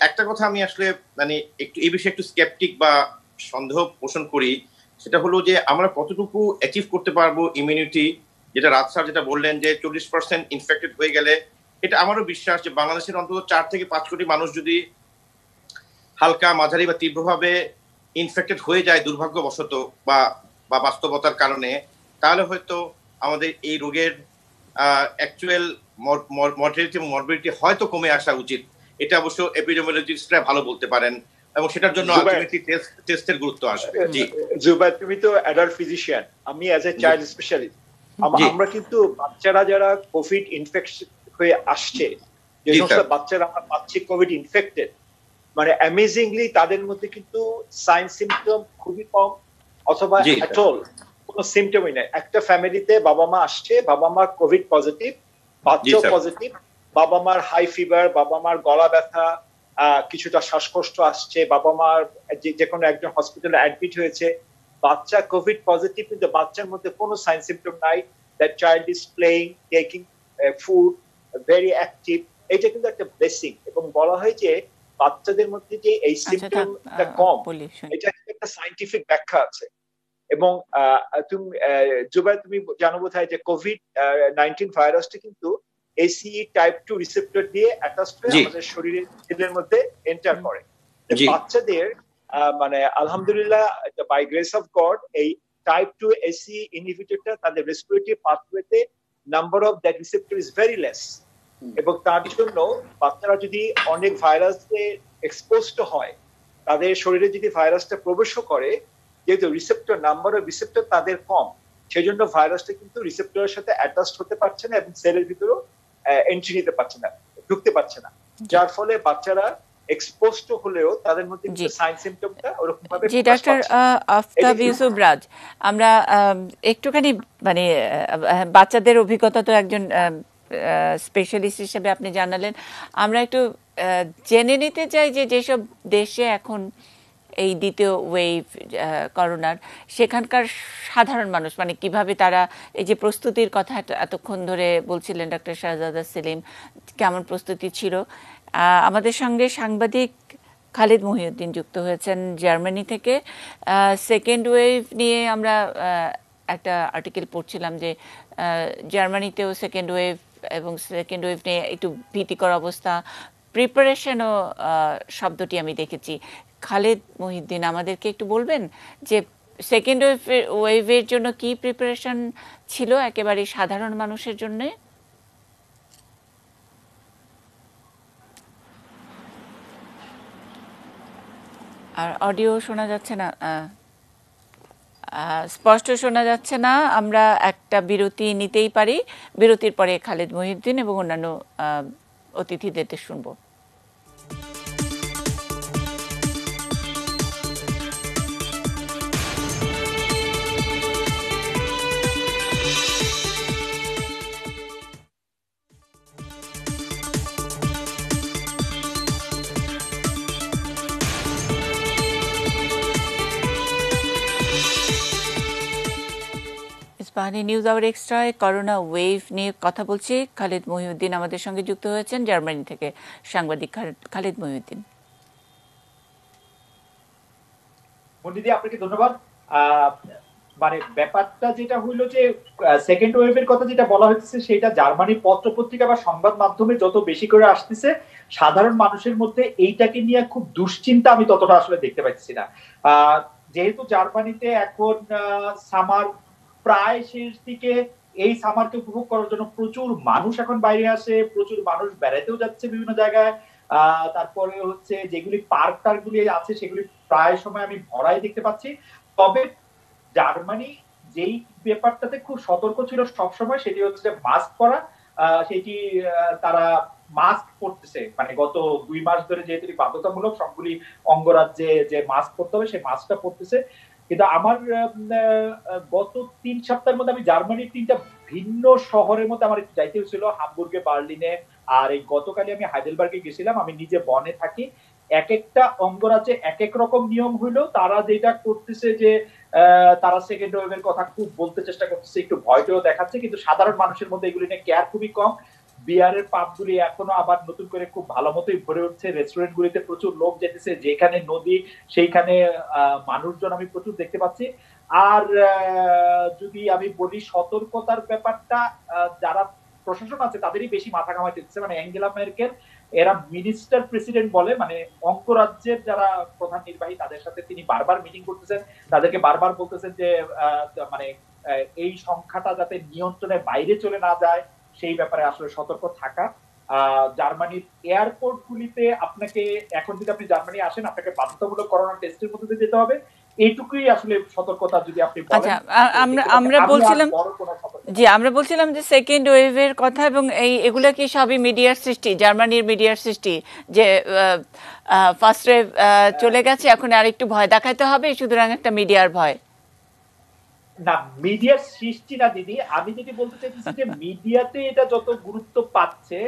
একটা কথা আমি আসলে মানে একটু এই বিষয়ে একটু স্কেপটিক বা সন্দেহ পোষণ করি, সেটা হলো যে আমরা কতটুকু অ্যাচিভ করতে পারবো ইমিউনিটি, যেটা রাজ স্যার যেটা বললেন যে 40% ইনফেক্টেড হয়ে গেলে, এটা আমারও বিশ্বাস যে বাংলাদেশের অন্তত 4 থেকে 5 কোটি মানুষ যদি হালকা, মাঝারি বা তীব্রভাবে ইনফেক্টেড হয়ে যায় দুর্ভাগ্যবশত বা বাস্তবতার কারণে, তাহলে হয়তো আমাদের এই রোগের অ্যাকচুয়াল মর্টালিটি এবং মরবিলিটি হয়তো কমে আসা উচিত। এটা অবশ্য এপিডেমিওলজিস্টরা ভালো বলতে পারেন, এবং সেটার জন্য আলটিমেটলি টেস্টের গুরুত্ব আসবে। জি জুবাইর, তুমি তো অ্যাডাল্ট ফিজিশিয়ান, আমি অ্যাজ এ চাইল্ড স্পেশালিস্ট, আমরা কিন্তু বাচ্চারা যারা কোভিড ইনফেকশন হয়ে আসছে, যে সমস্ত বাচ্চারা আমরা পাচ্ছি কোভিড ইনফেক্টেড, মানে অ্যামেজিংলি তাদের মধ্যে কিন্তু সাইন সিমটম খুবই কম, অথবা এট অল কোনো সিমটমই নেই। একটা ফ্যামিলিতে বাবা মা আসছে, বাবা মা কোভিড পজিটিভ, বাচ্চাও পজিটিভ, বাবা মার হাই ফিভার, বাবা মার গলা ব্যথা, কিছুটা শ্বাসকষ্ট আসছে, বাবা মার যে কোনো একজন হসপিটালে অ্যাডমিট হয়েছে, বাচ্চা কোভিড পজিটিভ, কিন্তু বাচ্চার মধ্যে কোনো সাইন সিমটম নাই। That child is playing, taking food, very active. এটা কিন্তু একটা ব্লেসিং, এবং বলা হয় যে বাচ্চাদের মধ্যে যে এই সিমটমটা কম, এটা একটা সায়েন্টিফিক ব্যাখ্যা আছে। এবং তুমি জুবাইর, তুমি জানো বোধহয় যে কোভিড-19 ভাইরাসটা কিন্তু ACE টাইপ 2 রিসেপ্টর দিয়ে অ্যাটাচ হয়ে আমাদের শরীরের সেলের মধ্যে এন্টার করে। বাচ্চাদের মানে আলহামদুলিল্লাহ, বাই গ্রেস অফ গড, এই টাইপ 2 ACE ইনহিবিটরটা তাদের রেসপিরেটরি পাথওয়েতে number of that receptor is very less, এবং তার জন্য বাচ্চারা যদি অনেক ভাইরাসে এক্সপোজড হয়, তাদের শরীরে যদি ভাইরাসটা প্রবেশ করে, যেহেতু রিসেপ্টর নাম্বার অফ রিসেপ্টর তাদের কম, সেই জন্য ভাইরাসটা কিন্তু রিসেপ্টরের সাথে অ্যাটাচ হতে পারছে না, এবং সেলের ভিতরেও এন্ট্রি নিতে পারছে না, ঢুকতে পারছে না, যার ফলে বাচ্চারা এক্সপোজড হলেও তাদের মধ্যে সাইন সিমটমটা ওরকম ভাবে। জি ডক্টর আফতাব ইউসুফ রাজ, আমরা একটুখানি মানে বাচ্চাদের অভিজ্ঞতা তো একজন স্পেশালিস্ট হিসেবে আপনি জানালেন, আমরা একটু জেনে নিতে চাই যে যেসব দেশে এখন এই দ্বিতীয় ওয়েভ করোনার, সেখানকার সাধারণ মানুষ মানে কিভাবে তারা এই যে প্রস্তুতির কথা এতক্ষণ ধরে বলছিলেন ডক্টর শাহজাদা সেলিম, কেমন প্রস্তুতি ছিল। আমাদের সঙ্গে সাংবাদিক খালিদ মহিউদ্দিন যুক্ত হয়েছেন জার্মানি থেকে। সেকেন্ড ওয়েভ নিয়ে আমরা একটা আর্টিকেল পড়ছিলাম যে জার্মানিতেও সেকেন্ড ওয়েভ এবং সেকেন্ড ওয়েভ নিয়ে একটু ভীতিকর অবস্থা, প্রিপারেশনও শব্দটি আমি দেখেছি। খালিদ মহিউদ্দিন আমাদেরকে একটু বলবেন যে সেকেন্ড ওয়েভের জন্য কি প্রিপারেশন ছিল একেবারে সাধারণ মানুষের জন্য? আর অডিও শোনা যাচ্ছে না, স্পষ্ট শোনা যাচ্ছে না। আমরা একটা বিরতি নিতেই পারি, বিরতির পরে খালিদ মহিউদ্দিন এবং অন্যান্য অতিথিদের শুনবো। ইস্পাহানি নিউজ আওয়ার এক্সট্রায় করোনা ওয়েভ নিয়ে কথা বলছি। খালিদ মহিউদ্দিন আমাদের সঙ্গে যুক্ত হয়েছেন জার্মানি থেকে, সাংবাদিক খালিদ মহিউদ্দিন। মন্ডিদি, আপনাকে ধন্যবাদ। মানে ব্যাপারটা যেটা হইলো যে সেকেন্ড ওয়েভের কথা যেটা বলা হচ্ছে সেটা জার্মানি পত্র পত্রিকা বা সংবাদ মাধ্যমে যত বেশি করে আসতেছে, সাধারণ মানুষের মধ্যে এইটাকে নিয়ে খুব দুশ্চিন্তা আমি ততটা আসলে দেখতে পাচ্ছি না। যেহেতু জার্মানিতে এখন সামার প্রায় শেষ দিকে, এই সামারকে উপভোগ করার জন্য প্রচুর মানুষ এখন বাইরে আসে, প্রচুর মানুষ বেড়াতেও যাচ্ছে বিভিন্ন জায়গায়। তারপরে হচ্ছে যেগুলি পার্ক টার্ক গুলি আছে সেগুলি প্রায় সময় আমি ভরাই দেখতে পাচ্ছি। তবে জার্মানি যেই ব্যাপারটাতে খুব সতর্ক ছিল সবসময় সেটি হচ্ছে মাস্ক পরা। সেটি তারা মাস্ক পরতেছে, মানে গত 2 মাস ধরে যেহেতু বাধ্যতামূলক সবগুলি অঙ্গরাজ্যে যে মাস্ক পরতে হবে সেই মাস্কটা পরতেছে। কিন্তু আমার গত 3 সপ্তাহের মধ্যে আমি জার্মানির 3টা ভিন্ন শহরের মধ্যে আমার একটু যাইতে হয়েছিল, হামবুর্গে, বার্লিনে, আর এই গতকালই আমি হাইডেলবার্গে গেছিলাম। আমি নিজে বনে থাকি। এক একটা অঙ্গরাজ্যে এক এক রকম নিয়ম হইলো, তারা যেটা করতেছে যে তারা সেকেন্ড ওয়েভের কথা খুব বলতে চেষ্টা করতেছে, একটু ভয়টাও দেখাচ্ছে, কিন্তু সাধারণ মানুষের মধ্যে এগুলি নিয়ে কেয়ার খুবই কম। বিয়ারের পাবগুলি এখনো আবার নতুন করে খুব ভালো মতোই ভরে উঠছে, রেস্টুরেন্ট গুলিতে প্রচুর লোক যেতেছে, যেখানে নদী সেইখানে মানুষজন আমি প্রচুর দেখতে পাচ্ছি। আর যদি আমি বলি সতর্কতার ব্যাপারটা, যারা প্রশাসন আছে তাদেরই বেশি মাথা ঘামাইতে হচ্ছে। মানে অ্যাঙ্গেলা মেরকেল এরা মিনিস্টার প্রেসিডেন্ট বলে, মানে অঙ্গরাজ্যের যারা প্রধান নির্বাহী তাদের সাথে তিনি বারবার মিটিং করতেছেন, তাদেরকে বারবার বলতেছেন যে মানে এই সংখ্যাটা যাতে নিয়ন্ত্রণের বাইরে চলে না যায় সেই ব্যাপারে আসলে সতর্ক থাকা। জার্মানির এয়ারপোর্ট গুলিতে আপনাকে এখন যদি আপনি জার্মানি আসেন আপনাকে বাধ্যতামূলক করোনা টেস্টের মধ্যে যেতে হবে, এইটুকুই আসলে সতর্কতা যদি আপনি বলেন। আচ্ছা, আমরা বলছিলাম যে সেকেন্ড ওয়েভের কথা, এবং এগুলো কি সবই মিডিয়ার সৃষ্টি, জার্মানির মিডিয়ার সৃষ্টি, যে ফার্স্ট ওয়েভ চলে গেছে এখন আর একটু ভয় দেখাতে হবে, সুতরাং একটা মিডিয়ার ভয়। না, মিডিয়ার সৃষ্টি না দিদি, আমি যেটি বলতে চাইছি যে মিডিয়াতে এটা যত গুরুত্ব পাচ্ছে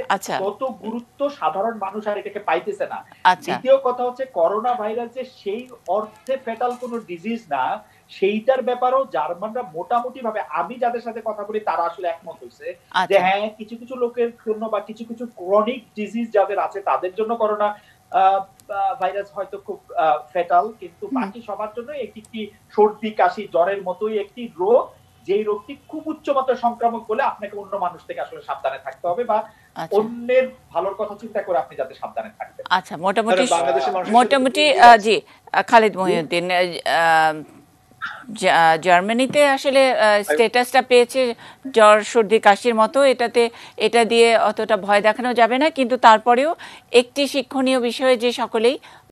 তত গুরুত্ব সাধারণ মানুষ আর এটাকে পাইতেছে না। দ্বিতীয় কথা হচ্ছে করোনা ভাইরাস যে সেই অর্থে ফ্যাটাল কোনো ডিজিজ না, সেইটার ব্যাপারেও জার্মানরা মোটামুটি ভাবে, আমি যাদের সাথে কথা বলি তারা আসলে একমত হয়েছে যে হ্যাঁ কিছু কিছু লোকের জন্য বা কিছু কিছু ক্রনিক ডিজিজ যাদের আছে তাদের জন্য করোনা ভাইরাস হয়তো খুব ফ্যাটাল, কিন্তু বাকি সবার জন্য একটি সর্দি কাশি জ্বরের মতোই একটি রোগ, যেই রোগটি খুব উচ্চ মাত্রায় সংক্রামক বলে আপনাকে অন্য মানুষ থেকে আসলে সাবধানে থাকতে হবে, বা অন্যের ভালোর কথা চিন্তা করে আপনি যাতে সাবধানে থাকবেন। আচ্ছা, মোটামুটি জি খালিদ মহিউদ্দিন, জার্মানিতে আসলে স্ট্যাটাসটা পেয়েছে জ্বর সর্দি কাশির মতো, এটা দিয়ে অতটা ভয় দেখানো যাবে না, কিন্তু তারপরেও একটি শিক্ষণীয় বিষয় যে সকলেই